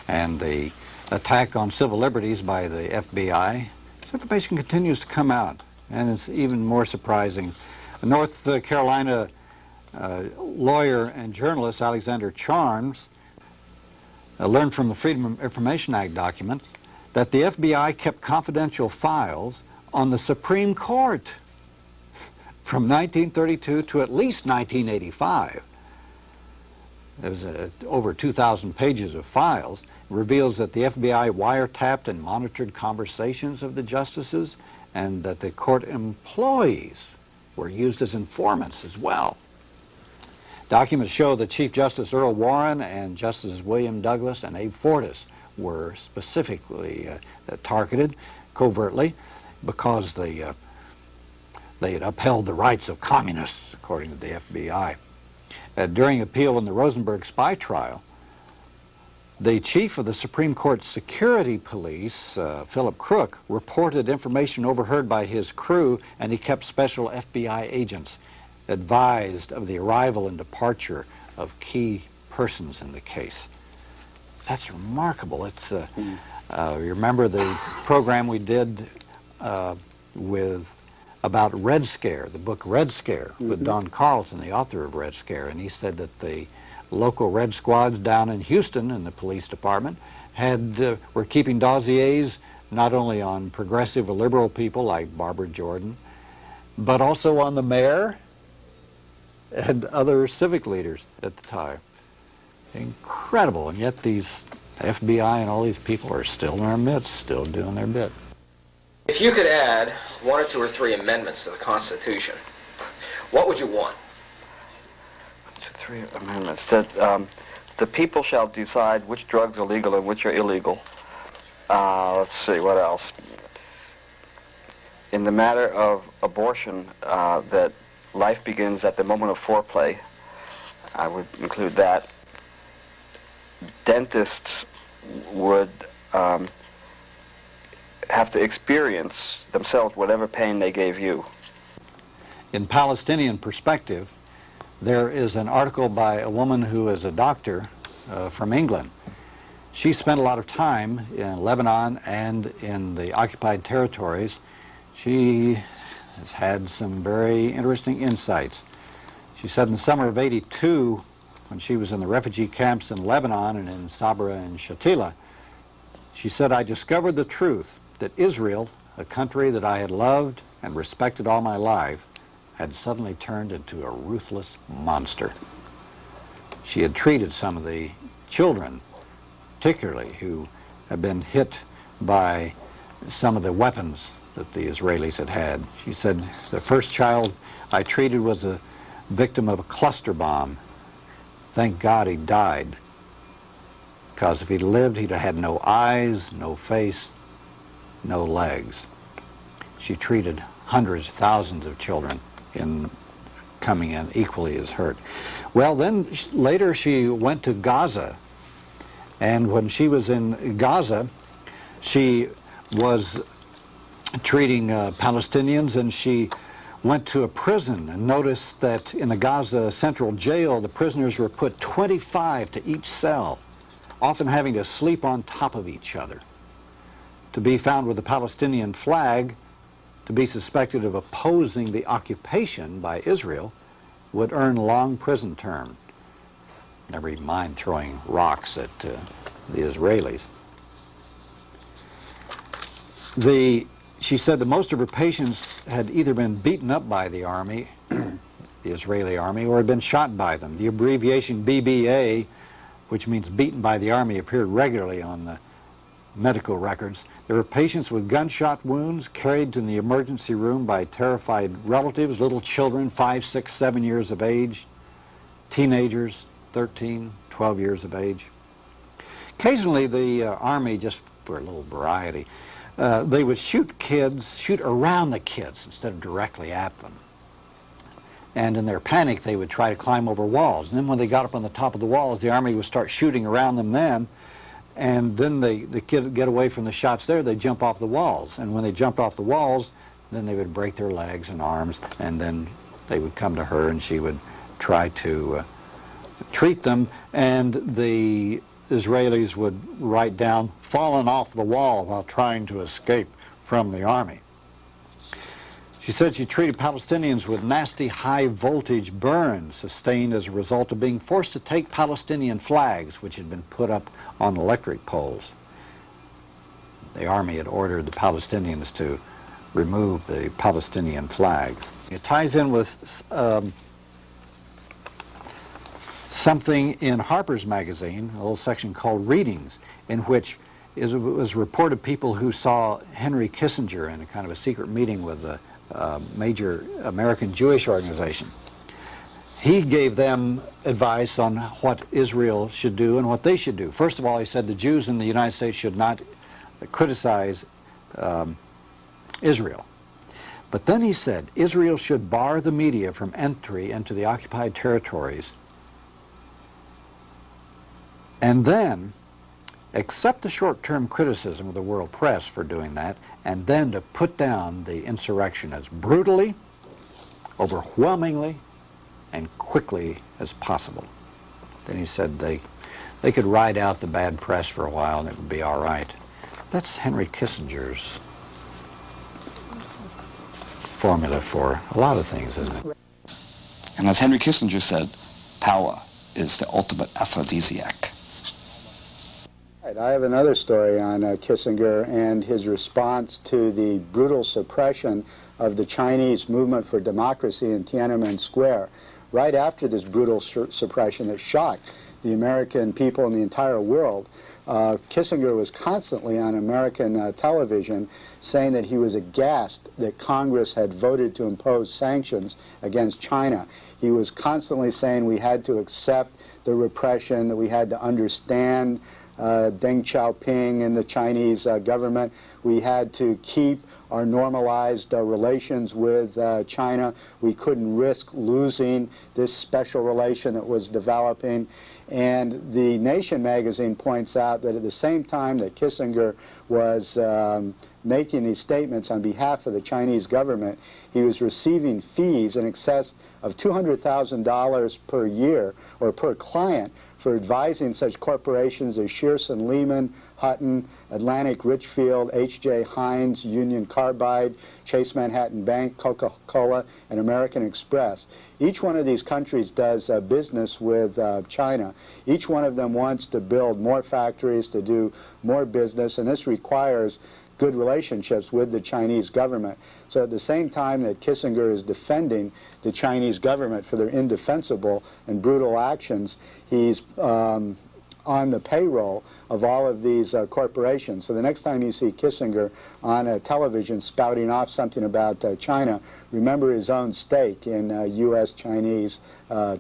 and the attack on civil liberties by the FBI, this information continues to come out, and it's even more surprising. A North Carolina lawyer and journalist, Alexander Charms, learned from the Freedom of Information Act document that the FBI kept confidential files on the Supreme Court from 1932 to at least 1985. There's over 2,000 pages of files. It reveals that the FBI wiretapped and monitored conversations of the justices, and that the court employees were used as informants as well. Documents show that Chief Justice Earl Warren and Justices William Douglas and Abe Fortas were specifically targeted covertly because they had upheld the rights of communists, according to the FBI. During appeal in the Rosenberg spy trial, the chief of the Supreme Court Security Police, Philip Crook, reported information overheard by his crew, and he kept special FBI agents advised of the arrival and departure of key persons in the case. That's remarkable. It's you remember the program we did about Red Scare, the book Red Scare, with Don Carlson, the author of Red Scare, and he said that the local Red Squads down in Houston in the police department were keeping dossiers not only on progressive or liberal people like Barbara Jordan, but also on the mayor and other civic leaders at the time. Incredible, and yet these FBI and all these people are still in our midst, still doing their bit. If you could add 1 or 2 or 3 amendments to the Constitution, what would you want? 2 or 3 amendments. That the people shall decide which drugs are legal and which are illegal. Let's see, what else? In the matter of abortion, that life begins at the moment of foreplay. I would include that. Dentists would have to experience themselves whatever pain they gave you. In Palestinian perspective, there is an article by a woman who is a doctor from England. She spent a lot of time in Lebanon and in the occupied territories. She has had some very interesting insights. She said in the summer of '82, when she was in the refugee camps in Lebanon and in Sabra and Shatila, she said, "I discovered the truth that Israel, a country that I had loved and respected all my life, had suddenly turned into a ruthless monster." She had treated some of the children, particularly, who had been hit by some of the weapons that the Israelis had had. She said, the first child I treated was a victim of a cluster bomb. Thank God he died, because if he'd lived, he'd have had no eyes, no face, no legs. She treated hundreds, thousands of children in coming in equally as hurt. Well, then later she went to Gaza, and when she was in Gaza, she was treating Palestinians, and she went to a prison and noticed that in the Gaza Central Jail, the prisoners were put 25 to each cell, often having to sleep on top of each other. To be found with the Palestinian flag, to be suspected of opposing the occupation by Israel, would earn long prison term. Never even mind throwing rocks at the Israelis. She said that most of her patients had either been beaten up by the army, the Israeli army, or had been shot by them. The abbreviation BBA, which means beaten by the army, appeared regularly on the medical records. There were patients with gunshot wounds carried to the emergency room by terrified relatives, little children, 5, 6, 7 years of age, teenagers, 13, 12 years of age. Occasionally the army, just for a little variety, they would shoot around the kids instead of directly at them. And in their panic, they would try to climb over walls. And then when they got up on the top of the walls, the army would start shooting around them then. And then the kid would get away from the shots there, they'd jump off the walls. And when they jumped off the walls, then they would break their legs and arms, and then they would come to her and she would try to treat them. And the Israelis would write down, fallen off the wall while trying to escape from the army. She said she treated Palestinians with nasty high-voltage burns sustained as a result of being forced to take Palestinian flags, which had been put up on electric poles. The army had ordered the Palestinians to remove the Palestinian flag. It ties in with something in Harper's Magazine, a little section called Readings, in which it was reported people who saw Henry Kissinger in a kind of a secret meeting with a major American Jewish organization. He gave them advice on what Israel should do and what they should do. First of all, he said the Jews in the United States should not criticize Israel. But then he said Israel should bar the media from entry into the occupied territories, and then accept the short-term criticism of the world press for doing that, and then to put down the insurrection as brutally, overwhelmingly, and quickly as possible. Then he said they could ride out the bad press for a while and it would be all right. That's Henry Kissinger's formula for a lot of things, isn't it? And as Henry Kissinger said, power is the ultimate aphrodisiac. I have another story on Kissinger and his response to the brutal suppression of the Chinese movement for democracy in Tiananmen Square. Right after this brutal suppression that shocked the American people and the entire world, Kissinger was constantly on American television saying that he was aghast that Congress had voted to impose sanctions against China. He was constantly saying we had to accept the repression, that we had to understand Deng Xiaoping and the Chinese government. We had to keep our normalized relations with China. We couldn't risk losing this special relation that was developing. And the Nation magazine points out that at the same time that Kissinger was making these statements on behalf of the Chinese government, he was receiving fees in excess of $200,000 per year, or per client, for advising such corporations as Shearson Lehman, Hutton, Atlantic Richfield, H.J. Heinz, Union Carbide, Chase Manhattan Bank, Coca-Cola, and American Express. Each one of these countries does business with China. Each one of them wants to build more factories, to do more business, and this requires good relationships with the Chinese government. So at the same time that Kissinger is defending the Chinese government for their indefensible and brutal actions, he's on the payroll of all of these corporations. So the next time you see Kissinger on a television spouting off something about China, remember his own stake in U.S.-Chinese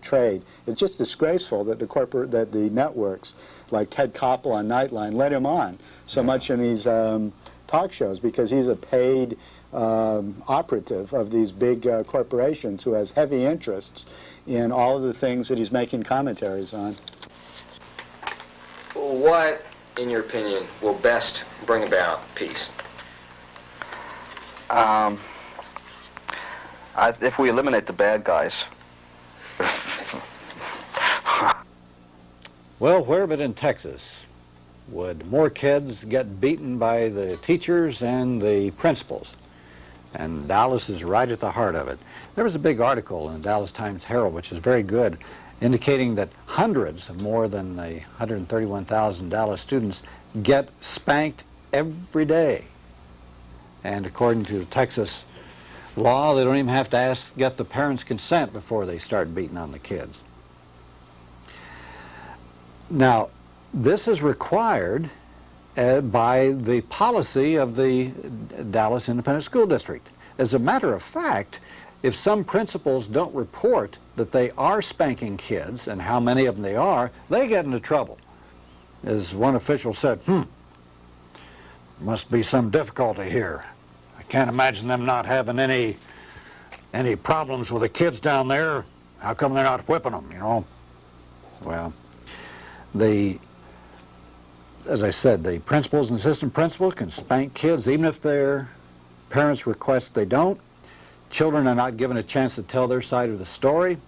trade. It's just disgraceful that the networks like Ted Koppel on Nightline let him on so much in these talk shows, because he's a paid operative of these big corporations who has heavy interests in all of the things that he's making commentaries on. What, in your opinion, will best bring about peace? If we eliminate the bad guys. Well, where but in Texas would more kids get beaten by the teachers and the principals? And Dallas is right at the heart of it. There was a big article in the Dallas Times-Herald, which is very good, indicating that hundreds of more than the 131,000 Dallas students get spanked every day. And according to the Texas law, they don't even have to get the parents' consent before they start beating on the kids. Now, this is required by the policy of the Dallas Independent School District. As a matter of fact, if some principals don't report that they are spanking kids and how many of them they are, they get into trouble. As one official said, must be some difficulty here. I can't imagine them not having any problems with the kids down there. How come they're not whipping them, you know? Well, as I said, the principals and assistant principals can spank kids even if their parents request they don't. Children are not given a chance to tell their side of the story.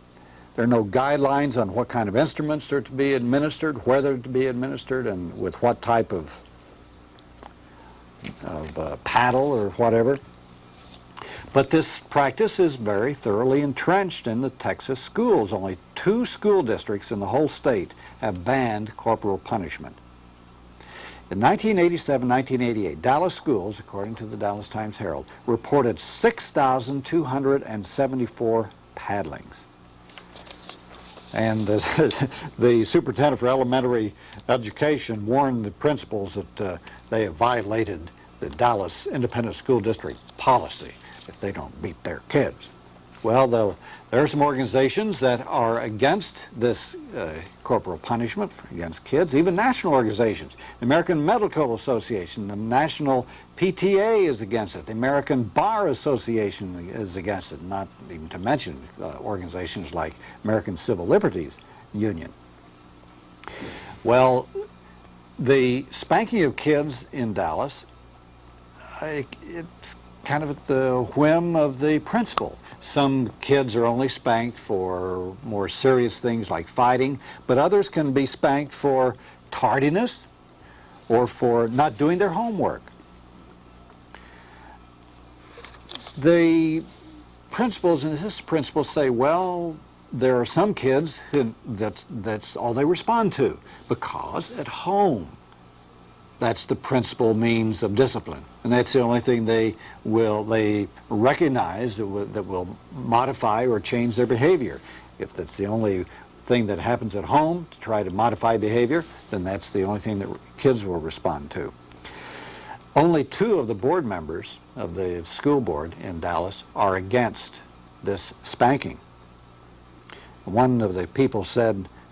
There are no guidelines on what kind of instruments are to be administered, where they're to be administered, and with what type of paddle or whatever. But this practice is very thoroughly entrenched in the Texas schools. Only 2 school districts in the whole state have banned corporal punishment. In 1987-1988, Dallas schools, according to the Dallas Times-Herald, reported 6,274 paddlings. And the superintendent for elementary education warned the principals that they have violated the Dallas Independent School District policy if they don't beat their kids. Well, there are some organizations that are against this corporal punishment against kids, even national organizations. The American Medical Association, the National PTA is against it. The American Bar Association is against it, not even to mention organizations like American Civil Liberties Union. Well, the spanking of kids in Dallas, it's kind of at the whim of the principal. Some kids are only spanked for more serious things like fighting, but others can be spanked for tardiness or for not doing their homework. The principals and assistant principals say, well, there are some kids who that's all they respond to, because at home that's the principal means of discipline, and that's the only thing they recognize that will modify or change their behavior. If that's the only thing that happens at home to try to modify behavior, then that's the only thing that kids will respond to. Only 2 of the board members of the school board in Dallas are against this spanking. One of the people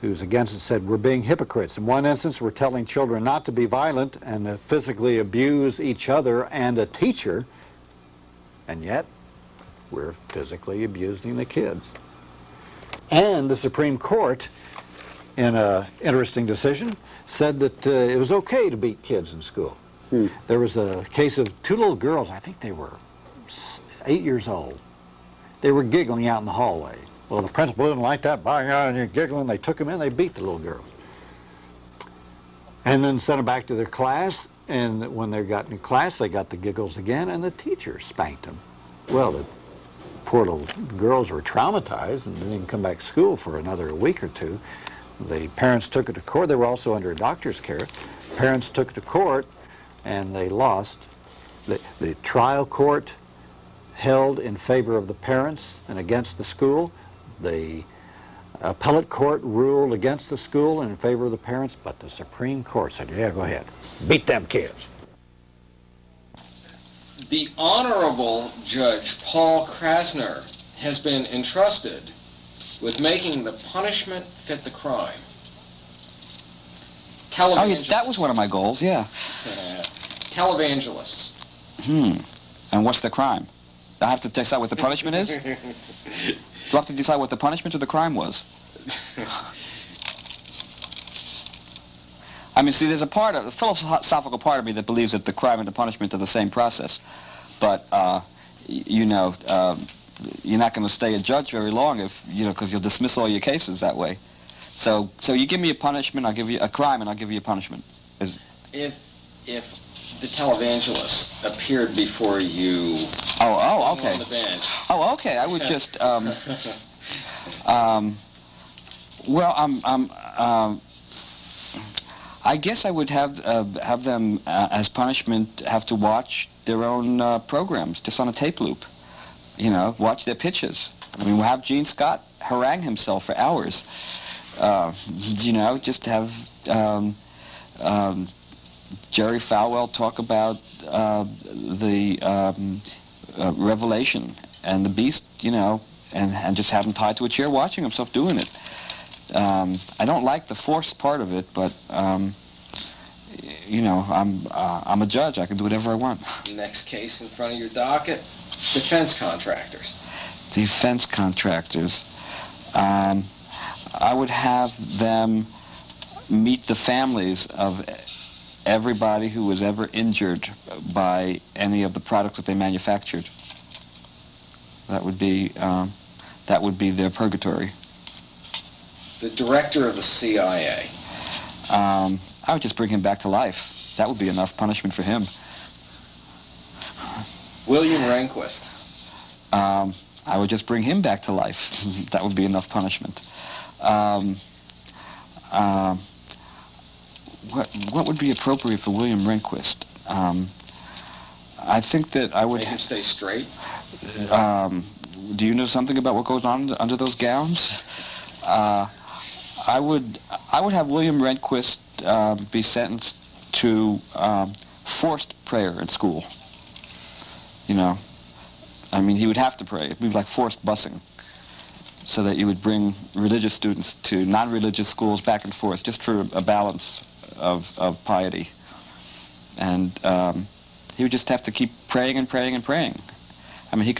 who's against it said, we're being hypocrites. In one instance, we're telling children not to be violent and physically abuse each other and a teacher, and yet we're physically abusing the kids. And the Supreme Court, in an interesting decision, said that it was okay to beat kids in school. There was a case of 2 little girls, I think they were 8 years old. They were giggling out in the hallway. Well, the principal didn't like that. By God, you're giggling. They took them in. They beat the little girl. And then sent them back to their class. And when they got in class, they got the giggles again, and the teacher spanked them. Well, the poor little girls were traumatized and didn't come back to school for another week or 2. The parents took it to court. They were also under a doctor's care. Parents took it to court, and they lost. The trial court held in favor of the parents and against the school. The appellate court ruled against the school and in favor of the parents, but the Supreme Court said, yeah, go ahead. Beat them kids. The Honorable Judge Paul Krassner has been entrusted with making the punishment fit the crime. Oh, yeah, that was one of my goals, yeah. Televangelists. And what's the crime? I have to decide what the punishment is? Do I have to decide what the punishment or the crime was? I mean, see, there's a philosophical part of me that believes that the crime and the punishment are the same process. But, you know, you're not going to stay a judge very long if, you know, because you'll dismiss all your cases that way. So you give me a punishment, I'll give you a crime, and I'll give you a punishment. If the televangelist appeared before you okay. on the bench. Oh, okay. I would just, well, I guess I would have them, as punishment, have to watch their own programs, just on a tape loop. You know, watch their pitches. I mean, we'll have Gene Scott harangue himself for hours. You know, just have Jerry Falwell talk about the Revelation and the beast, you know, and just have him tied to a chair watching himself doing it. I don't like the forced part of it, but you know, I'm a judge. I can do whatever I want. Next case in front of your docket: defense contractors. Defense contractors. I would have them meet the families of everybody who was ever injured by any of the products that they manufactured. That would be their purgatory. The director of the CIA. I would just bring him back to life. That would be enough punishment for him. William Rehnquist. I would just bring him back to life. That would be enough punishment. What would be appropriate for William Rehnquist? I think that I would... Make him stay straight? Do you know something about what goes on under those gowns? I would have William Rehnquist be sentenced to forced prayer in school. You know, I mean, he would have to pray. It would be like forced busing, so that you would bring religious students to non-religious schools back and forth, just for a balance of piety. And he would just have to keep praying and praying and praying. I mean, he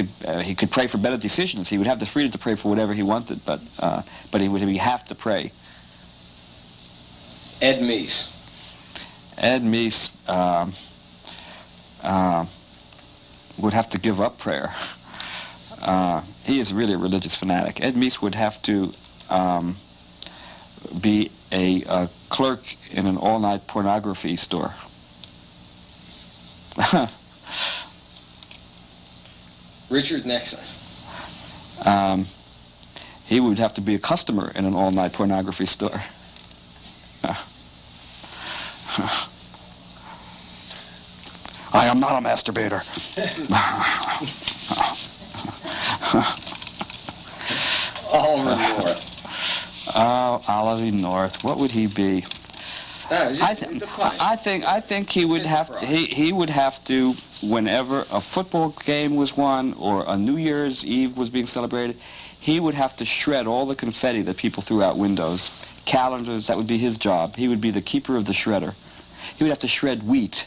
could pray for better decisions. He would have the freedom to pray for whatever he wanted, but he would have to pray. Ed Meese. Ed Meese would have to give up prayer. He is really a religious fanatic. Ed Meese would have to be a clerk in an all-night pornography store. Richard Nixon. He would have to be a customer in an all-night pornography store. I am not a masturbator. Oliver North. Oh, Oliver North. What would he be? I think he would have to, he would have to, whenever a football game was won or a New Year's Eve was being celebrated, he would have to shred all the confetti that people threw out windows. Calendars, that would be his job. He would be the keeper of the shredder. He would have to shred wheat.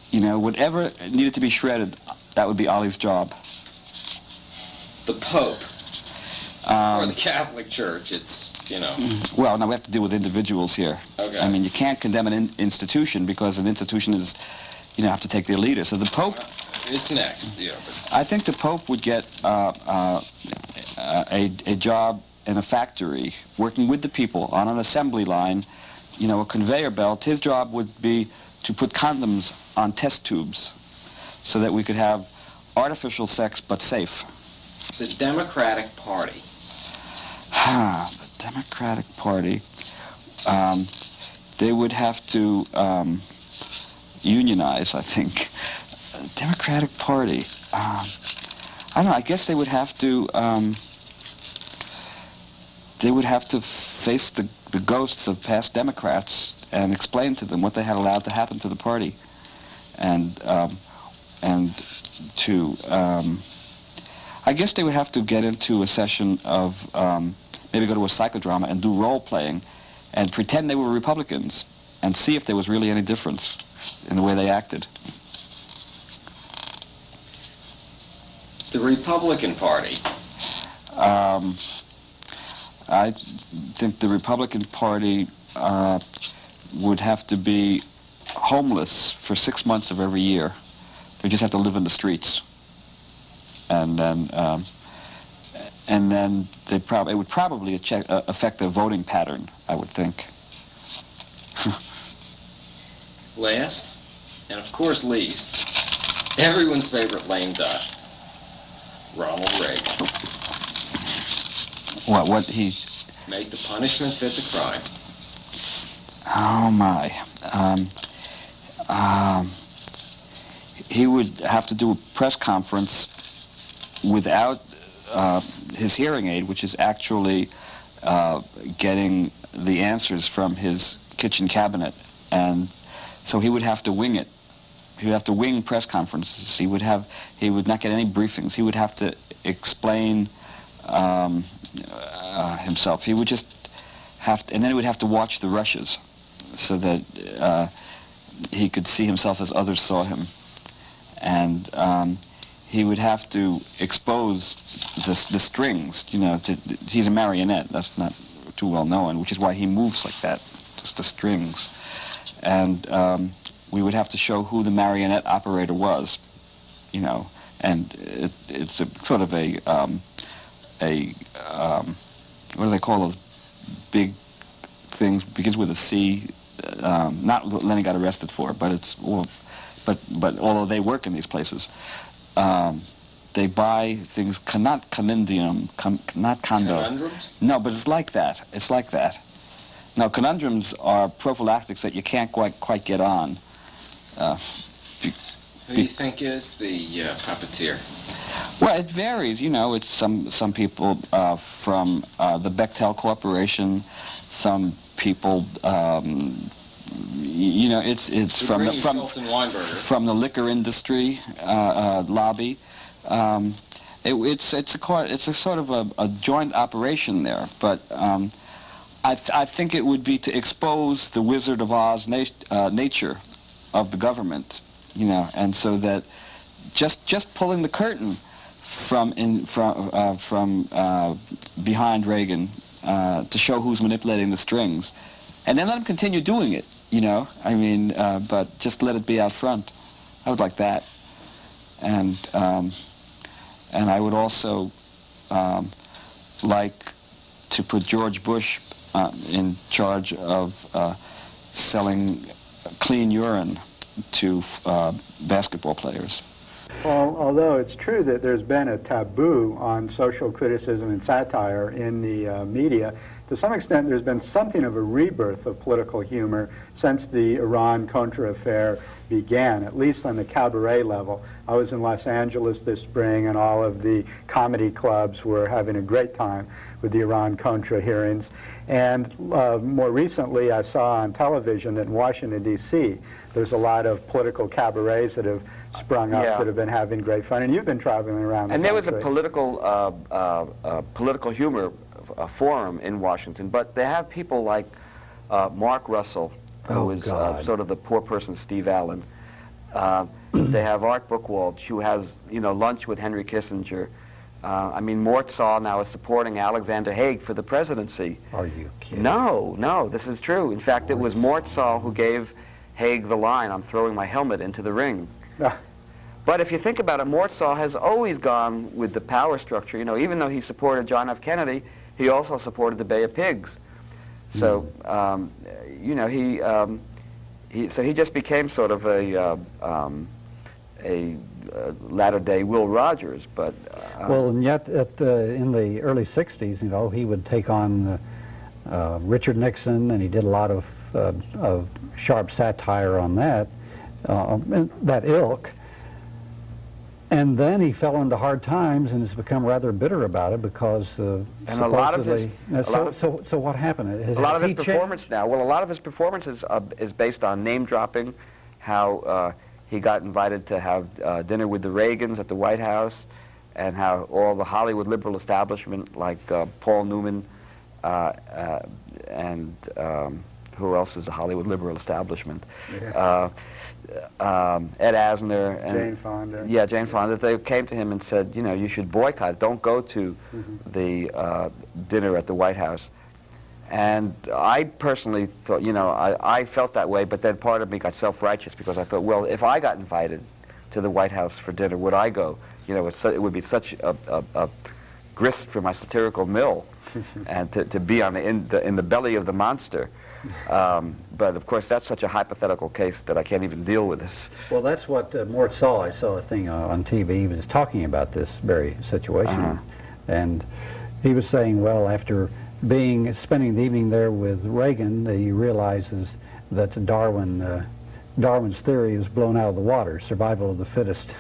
You know, whatever needed to be shredded, that would be Ollie's job. The Pope. Or the Catholic Church, it's, you know. Well, now we have to deal with individuals here. Okay. I mean, you can't condemn an institution because an institution is, you know, have to take their leader. So the Pope... It's next, yeah. I think the Pope would get a job in a factory, working with the people on an assembly line, you know, a conveyor belt. His job would be to put condoms on test tubes so that we could have artificial sex but safe. The Democratic Party. The Democratic Party. They would have to unionize, I think. Democratic Party. I don't know, I guess they would have to... they would have to face the ghosts of past Democrats and explain to them what they had allowed to happen to the party, and to I guess they would have to get into a session of maybe go to a psychodrama and do role playing and pretend they were Republicans and see if there was really any difference in the way they acted. The Republican Party. I think the Republican Party would have to be homeless for 6 months of every year. They just have to live in the streets, and then it would probably affect their voting pattern, I would think. Last, and of course least, everyone's favorite lame duck, Ronald Reagan. What he... Make the punishment fit the crime. Oh my. He would have to do a press conference without his hearing aid, which is actually getting the answers from his kitchen cabinet, and so he would have to wing it. He would have to wing press conferences. He would not get any briefings. He would have to explain himself. He would just have to, and then he would have to watch the rushes so that he could see himself as others saw him. And he would have to expose the strings, you know. He's a marionette. That's not too well known, which is why he moves like that, just the strings. And we would have to show who the marionette operator was, you know. And it's a sort of a what do they call those big things? Begins with a C. Not what Lenny got arrested for, but it's but although they work in these places, they buy things not conundrum, not condo. Conundrums? No, but it's like that. It's like that. No, conundrums are prophylactics that you can't quite get on. Who do you think is the puppeteer? Well, it varies. You know, it's some people from the Bechtel Corporation, some people. You know, it's from the liquor industry lobby. It's a sort of a joint operation there, but I think it would be to expose the Wizard of Oz nature of the government, you know, and so that just pulling the curtain from behind Reagan to show who's manipulating the strings, and then let him continue doing it, you know. I mean, but just let it be out front. I would like that, and I would also like to put George Bush in charge of selling clean urine to basketball players. Well, although it's true that there's been a taboo on social criticism and satire in the media, to some extent there's been something of a rebirth of political humor since the Iran-Contra affair began, at least on the cabaret level. I was in Los Angeles this spring, and all of the comedy clubs were having a great time with the Iran-Contra hearings. And more recently, I saw on television that in Washington, D.C., there's a lot of political cabarets that have sprung up that have been having great fun. And you've been traveling around the country. And there was a political humor forum in Washington, but they have people like Mark Russell, who is sort of the poor person Steve Allen. They have Art Buchwald, who has, you know, lunch with Henry Kissinger. I mean, Mort Sahl now is supporting Alexander Haig for the presidency. Are you kidding? No, this is true. In fact, it was Mort Sahl who gave Haig the line, "I'm throwing my helmet into the ring." But if you think about it, Mort Sahl has always gone with the power structure. You know, even though he supported John F. Kennedy, he also supported the Bay of Pigs. So, you know, he just became sort of a latter-day Will Rogers. But well, and yet in the early '60s, you know, he would take on Richard Nixon, and he did a lot of sharp satire on that ilk. And then he fell into hard times and has become rather bitter about it because and a lot of his, so what happened? A lot of his performance now. Well, a lot of his performance is based on name dropping, how he got invited to have dinner with the Reagans at the White House, and how all the Hollywood liberal establishment, like Paul Newman, and who else is the Hollywood liberal establishment? Yeah. Ed Asner and Jane Fonda. Yeah, Jane Fonda. They came to him and said, you know, you should boycott. Don't go to the dinner at the White House. And I personally thought, you know, I felt that way, but then part of me got self-righteous because I thought, well, if I got invited to the White House for dinner, would I go? You know, it would be such a grist for my satirical mill, and to be in the belly of the monster. But of course, that's such a hypothetical case that I can't even deal with this. Well, that's what Mort saw. I saw a thing on TV. He was talking about this very situation, and he was saying, well, after spending the evening there with Reagan, he realizes that Darwin's theory was blown out of the water. Survival of the fittest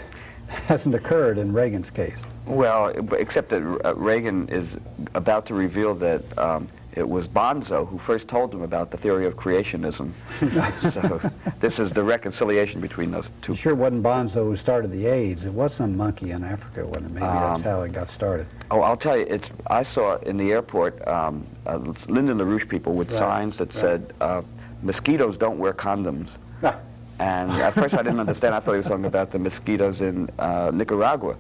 hasn't occurred in Reagan's case. Well, except that Reagan is about to reveal that it was Bonzo who first told him about the theory of creationism. So this is the reconciliation between those two. It sure wasn't Bonzo who started the AIDS. It was some monkey in Africa, wasn't it? Maybe that's how it got started. Oh, I'll tell you, I saw in the airport Lyndon LaRouche people with signs that said, mosquitoes don't wear condoms. And at first I didn't understand. I thought he was talking about the mosquitoes in Nicaragua,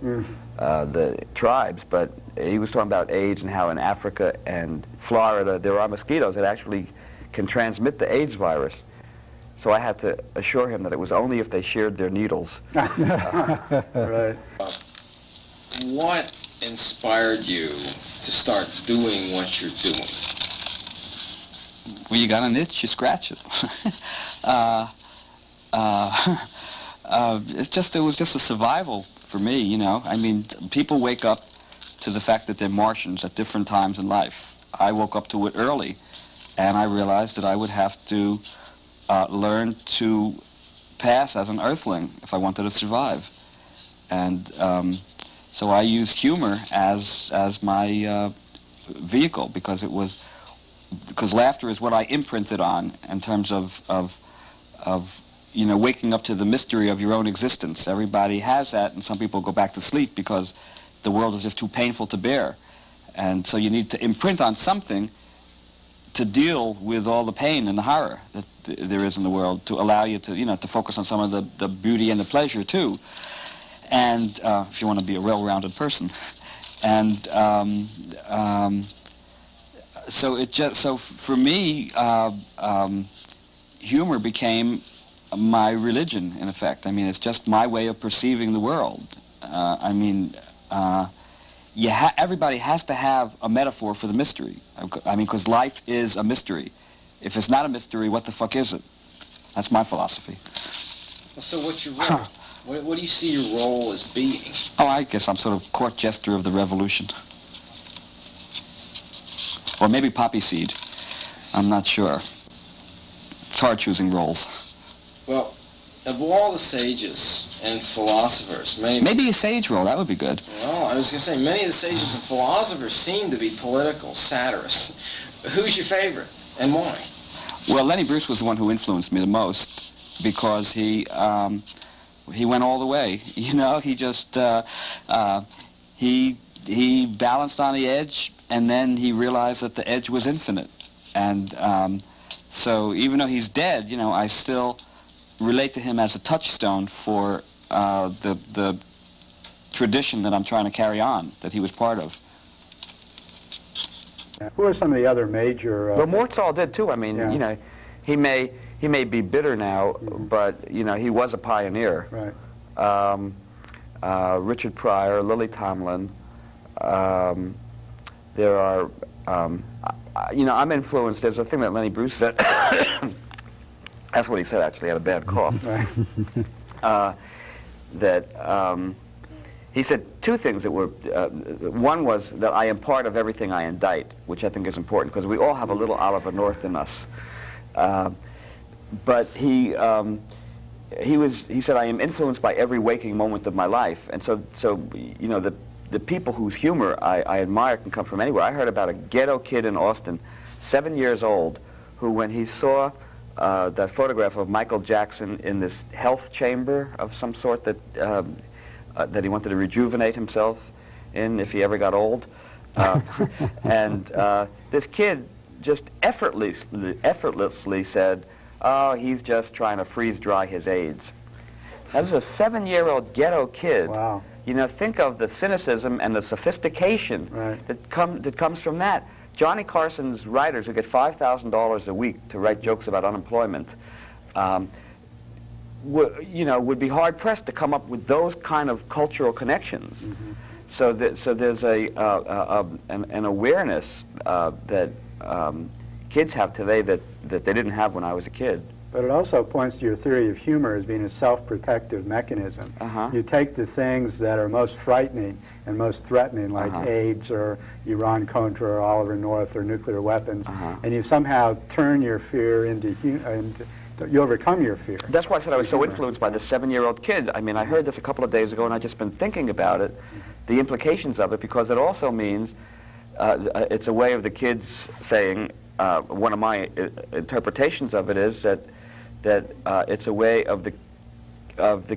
the tribes. But he was talking about AIDS and how in Africa and Florida there are mosquitoes that actually can transmit the AIDS virus. So I had to assure him that it was only if they shared their needles. Right. What inspired you to start doing what you're doing? Well, you got an itch, you scratch it. It was just a survival for me, you know. I mean, people wake up to the fact that they're Martians at different times in life. I woke up to it early, and I realized that I would have to learn to pass as an Earthling if I wanted to survive. And so I used humor as my vehicle, because laughter is what I imprinted on in terms of you know, waking up to the mystery of your own existence. Everybody has that, and some people go back to sleep because the world is just too painful to bear. And so you need to imprint on something to deal with all the pain and the horror that there is in the world, to allow you to, you know, to focus on some of the beauty and the pleasure too. And if you want to be a well-rounded person. And so for me, humor became my religion, in effect. I mean, it's just my way of perceiving the world. I mean, everybody has to have a metaphor for the mystery. I mean, because life is a mystery. If it's not a mystery, what the fuck is it? That's my philosophy. So what's your role? What do you see your role as being? Oh, I guess I'm sort of court jester of the revolution. Or maybe poppy seed. I'm not sure. It's hard choosing roles. Well, of all the sages and philosophers, maybe a sage role, that would be good. Well, I was going to say, many of the sages and philosophers seem to be political satirists. Who's your favorite, and why? Well, Lenny Bruce was the one who influenced me the most, because he went all the way. You know, he just, he balanced on the edge, and then he realized that the edge was infinite. And so even though he's dead, you know, I still relate to him as a touchstone for the tradition that I'm trying to carry on, that he was part of. Who are some of the other major... well, Mortzall did too. I mean, you know, he may be bitter now, but, you know, he was a pioneer. Right. Richard Pryor, Lily Tomlin. There are, you know, I'm influenced. There's a thing that Lenny Bruce said. That's what he said, actually. He had a bad cough. He said two things that were, one was that I am part of everything I indict, which I think is important, because we all have a little Oliver North in us. But he he said, I am influenced by every waking moment of my life. And so you know, the people whose humor I admire can come from anywhere. I heard about a ghetto kid in Austin, 7 years old, who, when he saw that photograph of Michael Jackson in this health chamber of some sort that he wanted to rejuvenate himself in if he ever got old, and this kid just effortlessly said, "Oh, he's just trying to freeze dry his AIDS." That is a 7-year-old ghetto kid. Wow. You know, think of the cynicism and the sophistication that comes from that. Johnny Carson's writers, who get $5,000 a week to write jokes about unemployment, would be hard pressed to come up with those kind of cultural connections. Mm-hmm. So there's an awareness that kids have today that they didn't have when I was a kid. But it also points to your theory of humor as being a self-protective mechanism. You take the things that are most frightening and most threatening, like AIDS or Iran-Contra or Oliver North or nuclear weapons, and you somehow turn your fear into you overcome your fear. That's why I said I was so influenced by this 7-year-old kid. I mean, I heard this a couple of days ago, and I've just been thinking about it, the implications of it, because it also means it's a way of the kids saying, one of my interpretations of it is that it's a way of the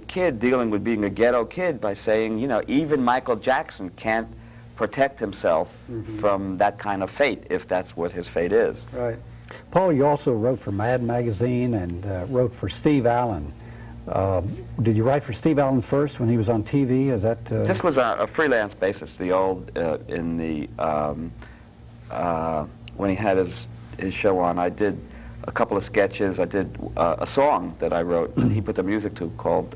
kid dealing with being a ghetto kid by saying, you know, even Michael Jackson can't protect himself from that kind of fate, if that's what his fate is. Right. Paul, you also wrote for Mad Magazine and wrote for Steve Allen. Did you write for Steve Allen first when he was on TV? Is that? This was a freelance basis. The old when he had his show on, I did a couple of sketches. I did a song that I wrote, and he put the music to, called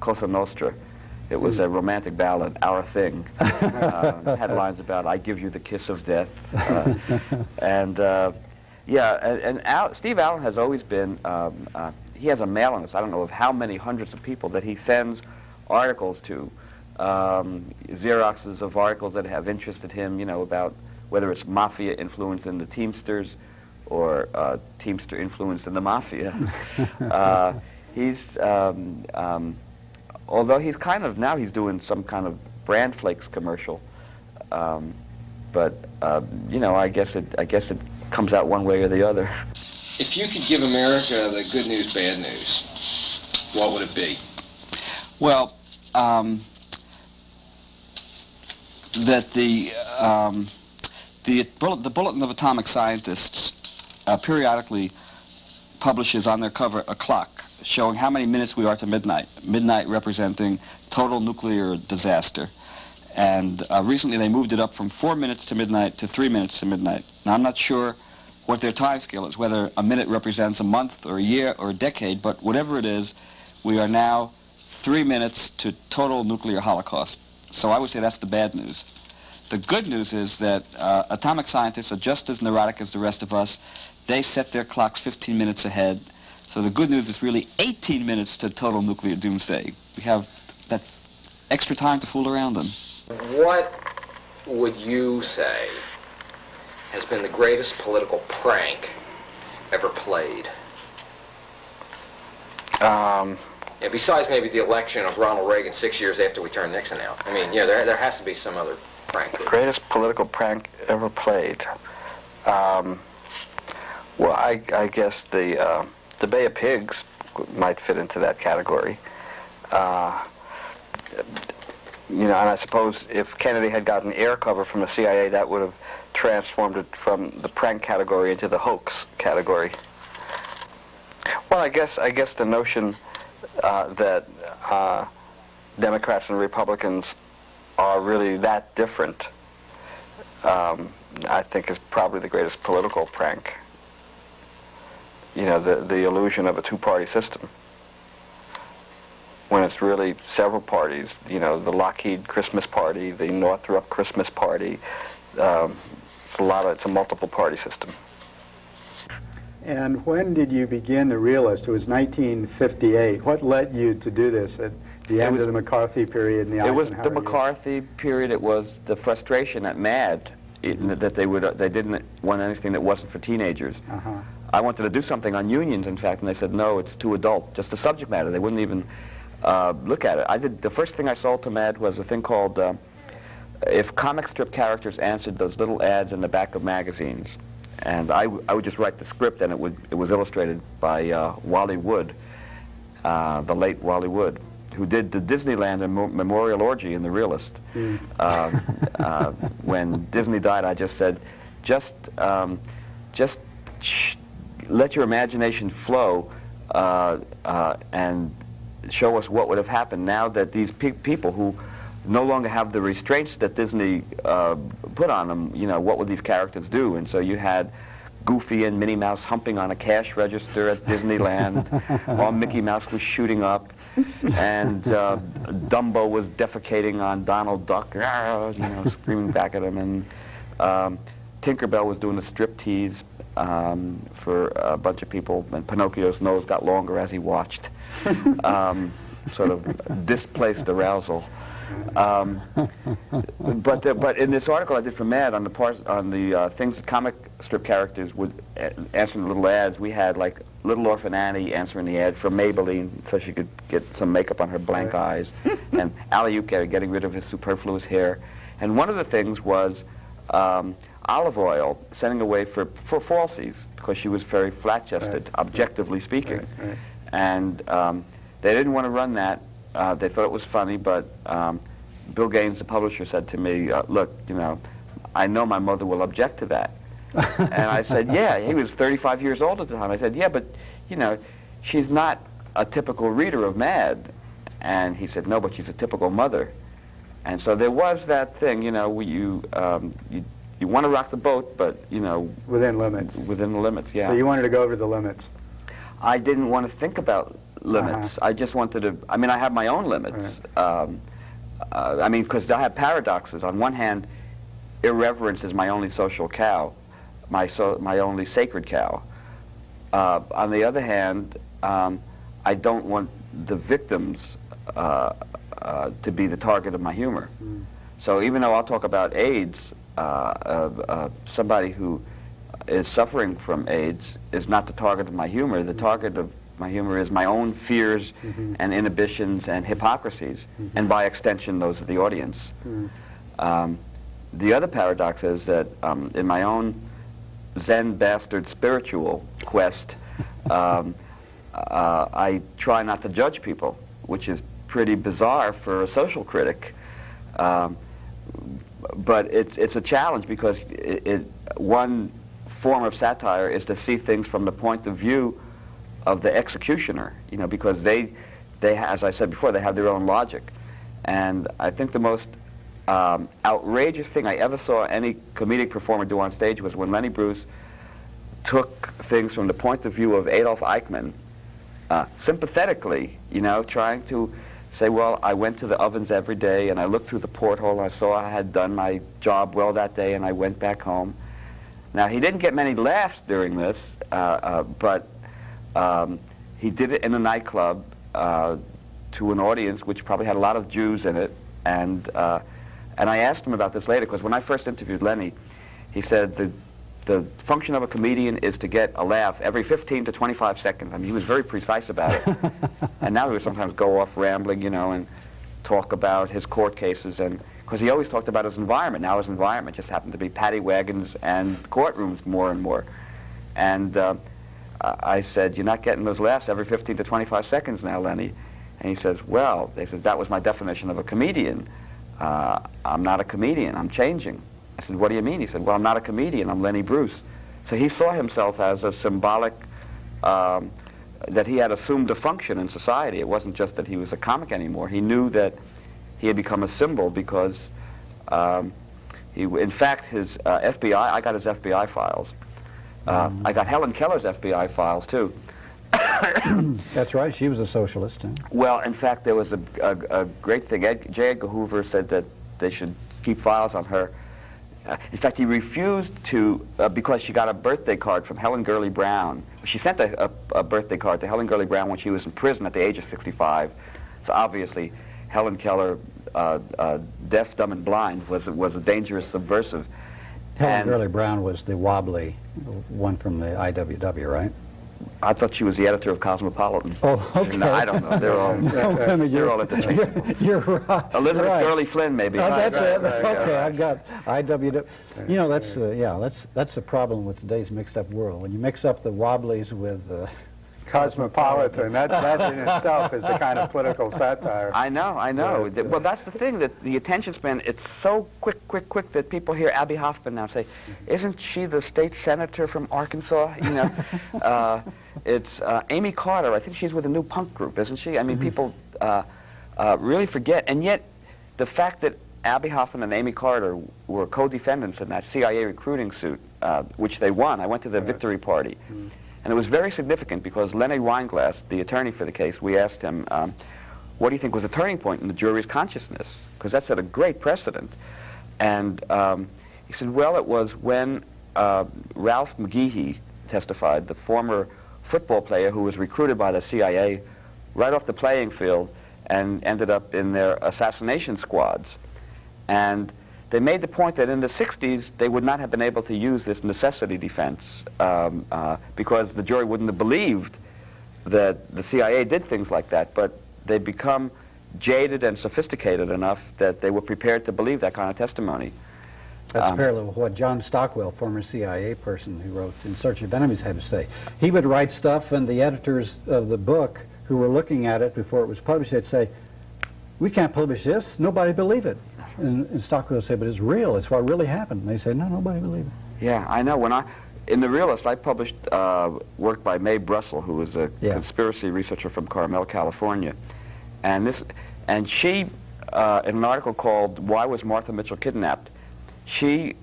Cosa Nostra. It was a romantic ballad, Our Thing. Had lines about, I give you the kiss of death. Steve Allen has always been, he has a mailing list, I don't know of how many hundreds of people that he sends articles to, Xeroxes of articles that have interested him, you know, about whether it's mafia influence in the Teamsters or Teamster influence in the mafia. Although he's kind of, now he's doing some kind of Brand Flakes commercial, but you know, I guess it comes out one way or the other. If you could give America the good news, bad news, what would it be? Well, that the Bulletin of Atomic Scientists periodically publishes on their cover a clock showing how many minutes we are to midnight. Midnight representing total nuclear disaster. And recently they moved it up from 4 minutes to midnight to 3 minutes to midnight. Now, I'm not sure what their time scale is, whether a minute represents a month or a year or a decade, but whatever it is, we are now 3 minutes to total nuclear holocaust. So I would say that's the bad news. The good news is that atomic scientists are just as neurotic as the rest of us. They set their clocks 15 minutes ahead. So the good news is really 18 minutes to total nuclear doomsday. We have that extra time to fool around in. What would you say has been the greatest political prank ever played? And besides maybe the election of Ronald Reagan 6 years after we turned Nixon out. I mean, yeah, there has to be some other prank. Greatest political prank ever played. Well, I guess the Bay of Pigs might fit into that category. You know, and I suppose if Kennedy had gotten air cover from the CIA, that would have transformed it from the prank category into the hoax category. Well, I guess the notion that Democrats and Republicans are really that different, I think is probably the greatest political prank. You know, the illusion of a two-party system, when it's really several parties. You know, the Lockheed Christmas party, the Northrop Christmas party. It's a multiple-party system. And when did you begin the realist? It was 1958. What led you to do this at the end of the McCarthy period and the Eisenhower It was the McCarthy period. It was the frustration at MAD that they didn't want anything that wasn't for teenagers. I wanted to do something on unions, in fact, and they said, no, it's too adult, just the subject matter. They wouldn't even look at it. The first thing I sold to Mad was a thing called if comic strip characters answered those little ads in the back of magazines. And I would just write the script, and it was illustrated by Wally Wood, the late Wally Wood, who did the Disneyland Memorial Orgy in The Realist. When Disney died, I just said, just let your imagination flow and show us what would have happened now that these people who no longer have the restraints that Disney put on them, you know, what would these characters do? And so you had Goofy and Minnie Mouse humping on a cash register at Disneyland while Mickey Mouse was shooting up, and Dumbo was defecating on Donald Duck, you know, screaming back at him, and Tinkerbell was doing a striptease for a bunch of people, and Pinocchio's nose got longer as he watched. Sort of displaced arousal. But in this article I did for Mad on the things that comic strip characters would answer in the little ads, we had like Little Orphan Annie answering the ad for Maybelline so she could get some makeup on her blank eyes, and Alley-Oop getting rid of his superfluous hair. And one of the things was olive oil sending away for falsies because she was very flat-chested, objectively speaking. And they didn't want to run that. They thought it was funny, but Bill Gaines, the publisher, said to me, look, you know, I know my mother will object to that. And I said, yeah. He was 35 years old at the time. I said, yeah, but, you know, she's not a typical reader of Mad. And he said, no, but she's a typical mother. And so there was that thing, you know, you want to rock the boat, but, you know... Within limits. Within the limits, yeah. So you wanted to go over the limits. I didn't want to think about limits. I just wanted to, I mean, I have my own limits. I mean, because I have paradoxes. On one hand, irreverence is my only social cow, my only sacred cow. On the other hand, I don't want the victims to be the target of my humor. So even though I'll talk about AIDS, somebody who is suffering from AIDS is not the target of my humor. The target of my humor is my own fears and inhibitions and hypocrisies, and by extension, those of the audience. The other paradox is that in my own Zen bastard spiritual quest, I try not to judge people, which is pretty bizarre for a social critic. But it's a challenge because one form of satire is to see things from the point of view of the executioner, you know, because they as I said before, they have their own logic. And I think the most outrageous thing I ever saw any comedic performer do on stage was when Lenny Bruce took things from the point of view of Adolf Eichmann, sympathetically, you know, trying to say, well, I went to the ovens every day and I looked through the porthole and I saw I had done my job well that day and I went back home. Now, he didn't get many laughs during this, but he did it in a nightclub to an audience which probably had a lot of Jews in it. And I asked him about this later, because when I first interviewed Lenny, he said the function of a comedian is to get a laugh every 15 to 25 seconds. I mean, he was very precise about it. And now he would sometimes go off rambling, you know, and talk about his court cases, and because he always talked about his environment. Now his environment just happened to be paddy wagons and courtrooms more and more. And I said, you're not getting those laughs every 15 to 25 seconds now, Lenny. And he says, well, they said, that was my definition of a comedian. I'm not a comedian, I'm changing. I said, what do you mean? He said, well, I'm not a comedian, I'm Lenny Bruce. So he saw himself as a symbolic, that he had assumed a function in society. It wasn't just that he was a comic anymore. He knew that he had become a symbol because, in fact, his FBI, I got his FBI files. I got Helen Keller's FBI files, too. That's right, she was a socialist. Huh? Well, in fact, there was a great thing. J. Edgar Hoover said that they should keep files on her. In fact, he refused to, because she got a birthday card from Helen Gurley Brown. She sent a birthday card to Helen Gurley Brown when she was in prison at the age of 65. So obviously, Helen Keller, deaf, dumb, and blind, was a dangerous subversive. Helen Gurley Brown was the wobbly one from the IWW, right? I thought she was the editor of Cosmopolitan. Oh, okay. No, I don't know. They're all interchangeable. You're right. Elizabeth right. Gurley Flynn, maybe. Oh, Right, that's right, it. right, Okay, right. I've got IWW. You know, that's a problem with today's mixed-up world. When you mix up the wobblies with Cosmopolitan, that in itself is the kind of political satire. I know. Well, that's the thing, that the attention span, it's so quick that people hear Abby Hoffman now say, isn't she the state senator from Arkansas? You know, it's Amy Carter. I think she's with a new punk group, isn't she? I mean, people really forget. And yet, the fact that Abby Hoffman and Amy Carter were co-defendants in that CIA recruiting suit, which they won. I went to the victory party. And it was very significant because Lenny Weinglass, the attorney for the case, we asked him, what do you think was a turning point in the jury's consciousness? Because that set a great precedent. And he said, well, it was when Ralph McGehee testified, the former football player who was recruited by the CIA right off the playing field and ended up in their assassination squads. And they made the point that in the 60s, they would not have been able to use this necessity defense because the jury wouldn't have believed that the CIA did things like that. But they'd become jaded and sophisticated enough that they were prepared to believe that kind of testimony. That's parallel with what John Stockwell, former CIA person who wrote In Search of Enemies, had to say. He would write stuff, and the editors of the book who were looking at it before it was published, they'd say, we can't publish this, nobody believe it. And Stockwell would say, but it's real, it's what really happened. And they say, no, nobody believed it. Yeah, I know. In The Realist, I published work by Mae Brussel, who was a conspiracy researcher from Carmel, California. And she, in an article called Why Was Martha Mitchell Kidnapped, she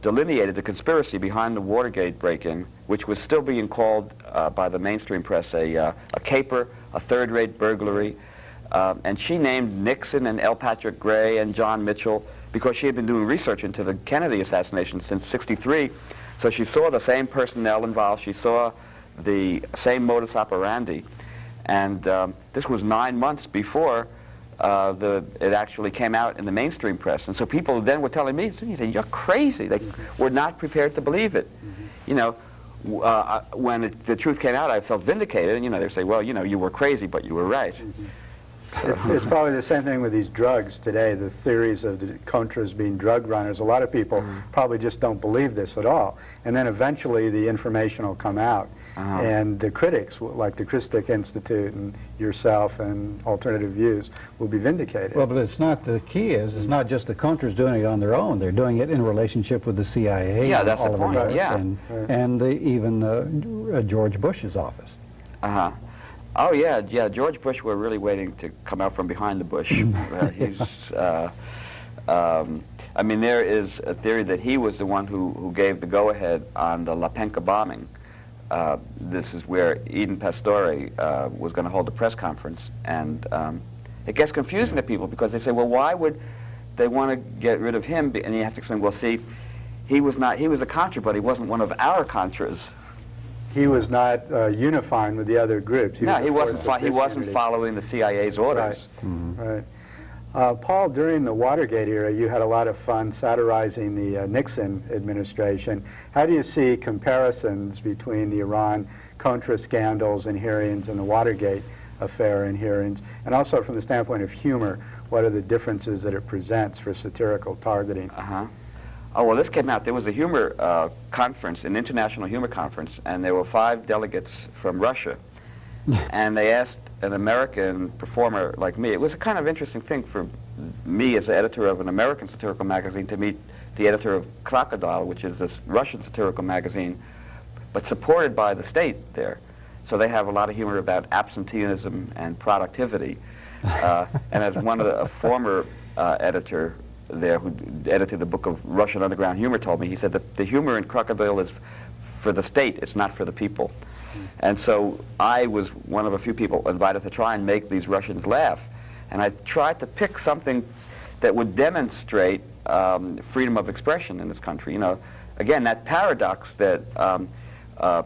delineated the conspiracy behind the Watergate break-in, which was still being called by the mainstream press a caper, a third-rate burglary. And she named Nixon and L. Patrick Gray and John Mitchell because she had been doing research into the Kennedy assassination since '63. So she saw the same personnel involved. She saw the same modus operandi. And this was 9 months before it actually came out in the mainstream press. And so people then were telling me, you're crazy. They were not prepared to believe it. You know, when the truth came out, I felt vindicated. And, you know, they say, well, you know, you were crazy, but you were right. It's probably the same thing with these drugs today, the theories of the Contras being drug runners. A lot of people probably just don't believe this at all. And then eventually the information will come out. And the critics, like the Christic Institute and yourself and Alternative Views, will be vindicated. Well, but it's not, the key is, it's not just the Contras doing it on their own. They're doing it in relationship with the CIA. Yeah, that's the point, yeah. And even George Bush's office. Oh, yeah, George Bush, we're really waiting to come out from behind the bush. I mean, there is a theory that he was the one who gave the go-ahead on the La Penca bombing. This is where Eden Pastore was going to hold a press conference. And it gets confusing to people because they say, well, why would they want to get rid of him? And you have to explain, well, see, he was a Contra, but he wasn't one of our Contras. He was not unifying with the other groups. No, he wasn't following the CIA's orders. Right. Paul, during the Watergate era, you had a lot of fun satirizing the Nixon administration. How do you see comparisons between the Iran-Contra scandals and hearings and the Watergate affair and hearings? And also from the standpoint of humor, what are the differences that it presents for satirical targeting? Oh, well, this came out. There was a humor conference, an international humor conference, and there were 5 delegates from Russia. And they asked an American performer like me. It was a kind of interesting thing for me as the editor of an American satirical magazine to meet the editor of Crocodile, which is this Russian satirical magazine, but supported by the state there. So they have a lot of humor about absenteeism and productivity. And as a former editor there who edited the book of Russian underground humor told me, he said that the humor in Crocodile is for the state, it's not for the people. And so I was one of a few people invited to try and make these Russians laugh. And I tried to pick something that would demonstrate freedom of expression in this country. You know, again, that paradox that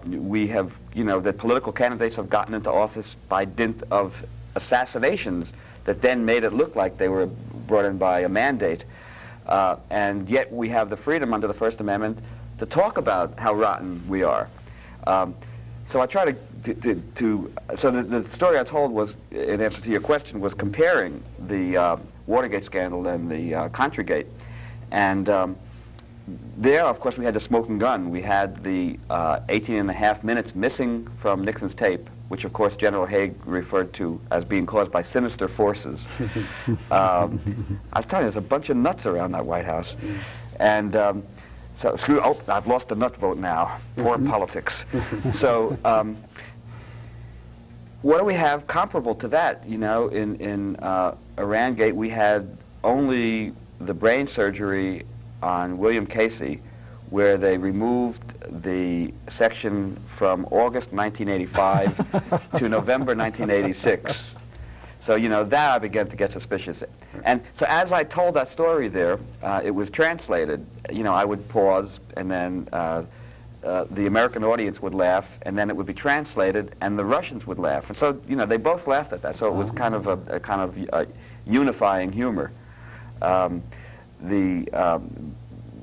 we have, you know, that political candidates have gotten into office by dint of assassinations that then made it look like they were brought in by a mandate. And yet we have the freedom under the First Amendment to talk about how rotten we are. So I try so the story I told was, in answer to your question, was comparing the Watergate scandal and the Contragate. And there, of course, we had the smoking gun. We had the 18.5 minutes missing from Nixon's tape, which, of course, General Haig referred to as being caused by sinister forces. I was telling you, there's a bunch of nuts around that White House. And so, I've lost the nut vote now. Poor politics. So, what do we have comparable to that? You know, in Irangate, we had only the brain surgery on William Casey, where they removed the section from August 1985 to November 1986. So, you know, that I began to get suspicious. And so as I told that story there, it was translated. You know, I would pause, and then the American audience would laugh, and then it would be translated, and the Russians would laugh. And so, you know, they both laughed at that. So it was kind of a unifying humor.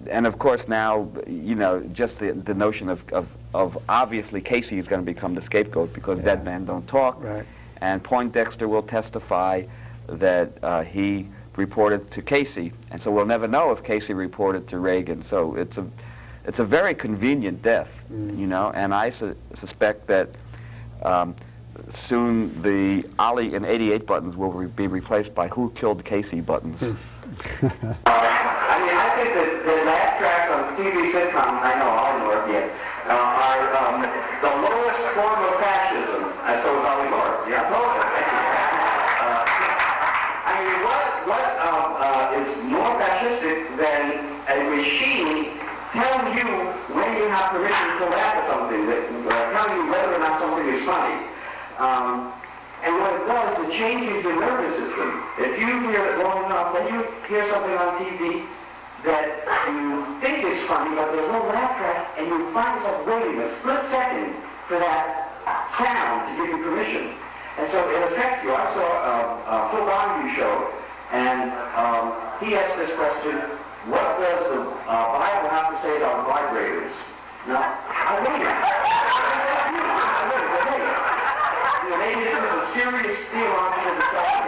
And of course now, you know, just the notion of obviously Casey is going to become the scapegoat because dead men don't talk. Right. And Poindexter will testify that he reported to Casey, and so we'll never know if Casey reported to Reagan. So it's a very convenient death, you know, and I suspect that soon the Ollie and 88 buttons will be replaced by Who Killed Casey buttons. I mean, I think that the laugh tracks on TV sitcoms, I know Ollie North yet, are the lowest form of fascism, and so is Ollie North. Yeah, totally. I mean, what is more fascistic than a regime telling you when you have permission to laugh at something, telling you whether or not something is funny? And what it does, it changes your nervous system. If you hear it long enough, then you hear something on TV that you think is funny, but there's no laugh track, and you find yourself waiting a split second for that sound to give you permission. And so it affects you. I saw a Phil Donahue show, and he asked this question: what does the Bible have to say about vibrators? Now, I wonder. Maybe this is a serious theological discussion.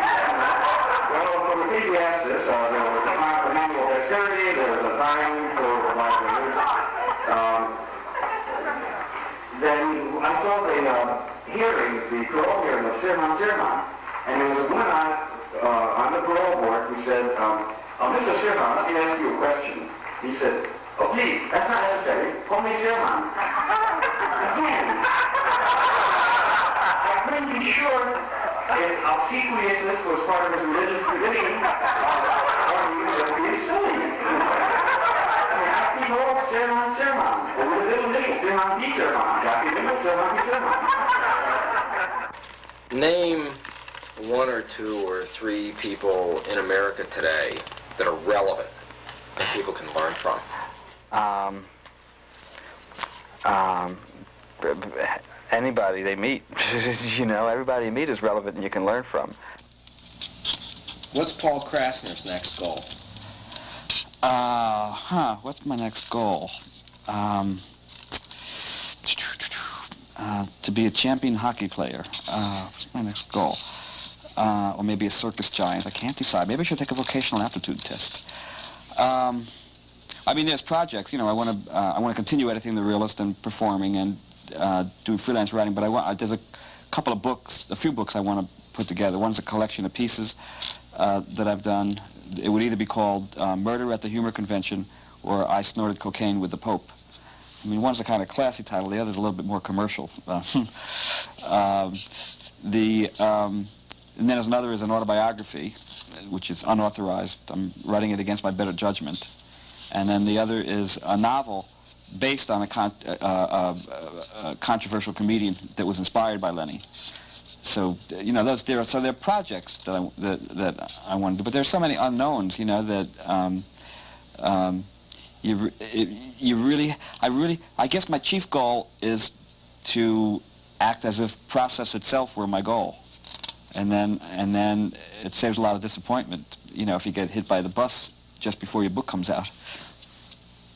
Well, from the things we asked this, there was a time for manual dexterity, there was a time for vibrators. Then I saw the hearings, the parole hearing of Sirhan, and there was a woman on the parole board who said, Mr. Sirhan, let me ask you a question. He said, oh, please, that's not necessary. Call me Sirhan. Again. I couldn't be sure if obsequiousness was part of his religious tradition or he was just being silly. I mean, happy Lord, Sirhan. Or with a little initial, Sirhan B. Sirhan. Happy Lord, Sirhan B. Sirhan. Name one or two or three people in America today that are relevant and people can learn from. Anybody they meet, you know, everybody you meet is relevant and you can learn from. What's Paul Krassner's next goal? What's my next goal? To be a champion hockey player. What's my next goal? Or maybe a circus giant. I can't decide. Maybe I should take a vocational aptitude test. I mean, there's projects. You know, I want to continue editing The Realist and performing and doing freelance writing. But there's a couple of books, a few books I want to put together. One's a collection of pieces that I've done. It would either be called Murder at the Humor Convention or I Snorted Cocaine with the Pope. I mean, one's a kind of classy title. The other's a little bit more commercial. And then there's another is an autobiography, which is unauthorized. I'm writing it against my better judgment. And then the other is a novel based on a controversial comedian that was inspired by Lenny. So you know, there are projects that I want to do, but there's so many unknowns. You know that I guess my chief goal is to act as if process itself were my goal. And then it saves a lot of disappointment. You know, if you get hit by the bus just before your book comes out.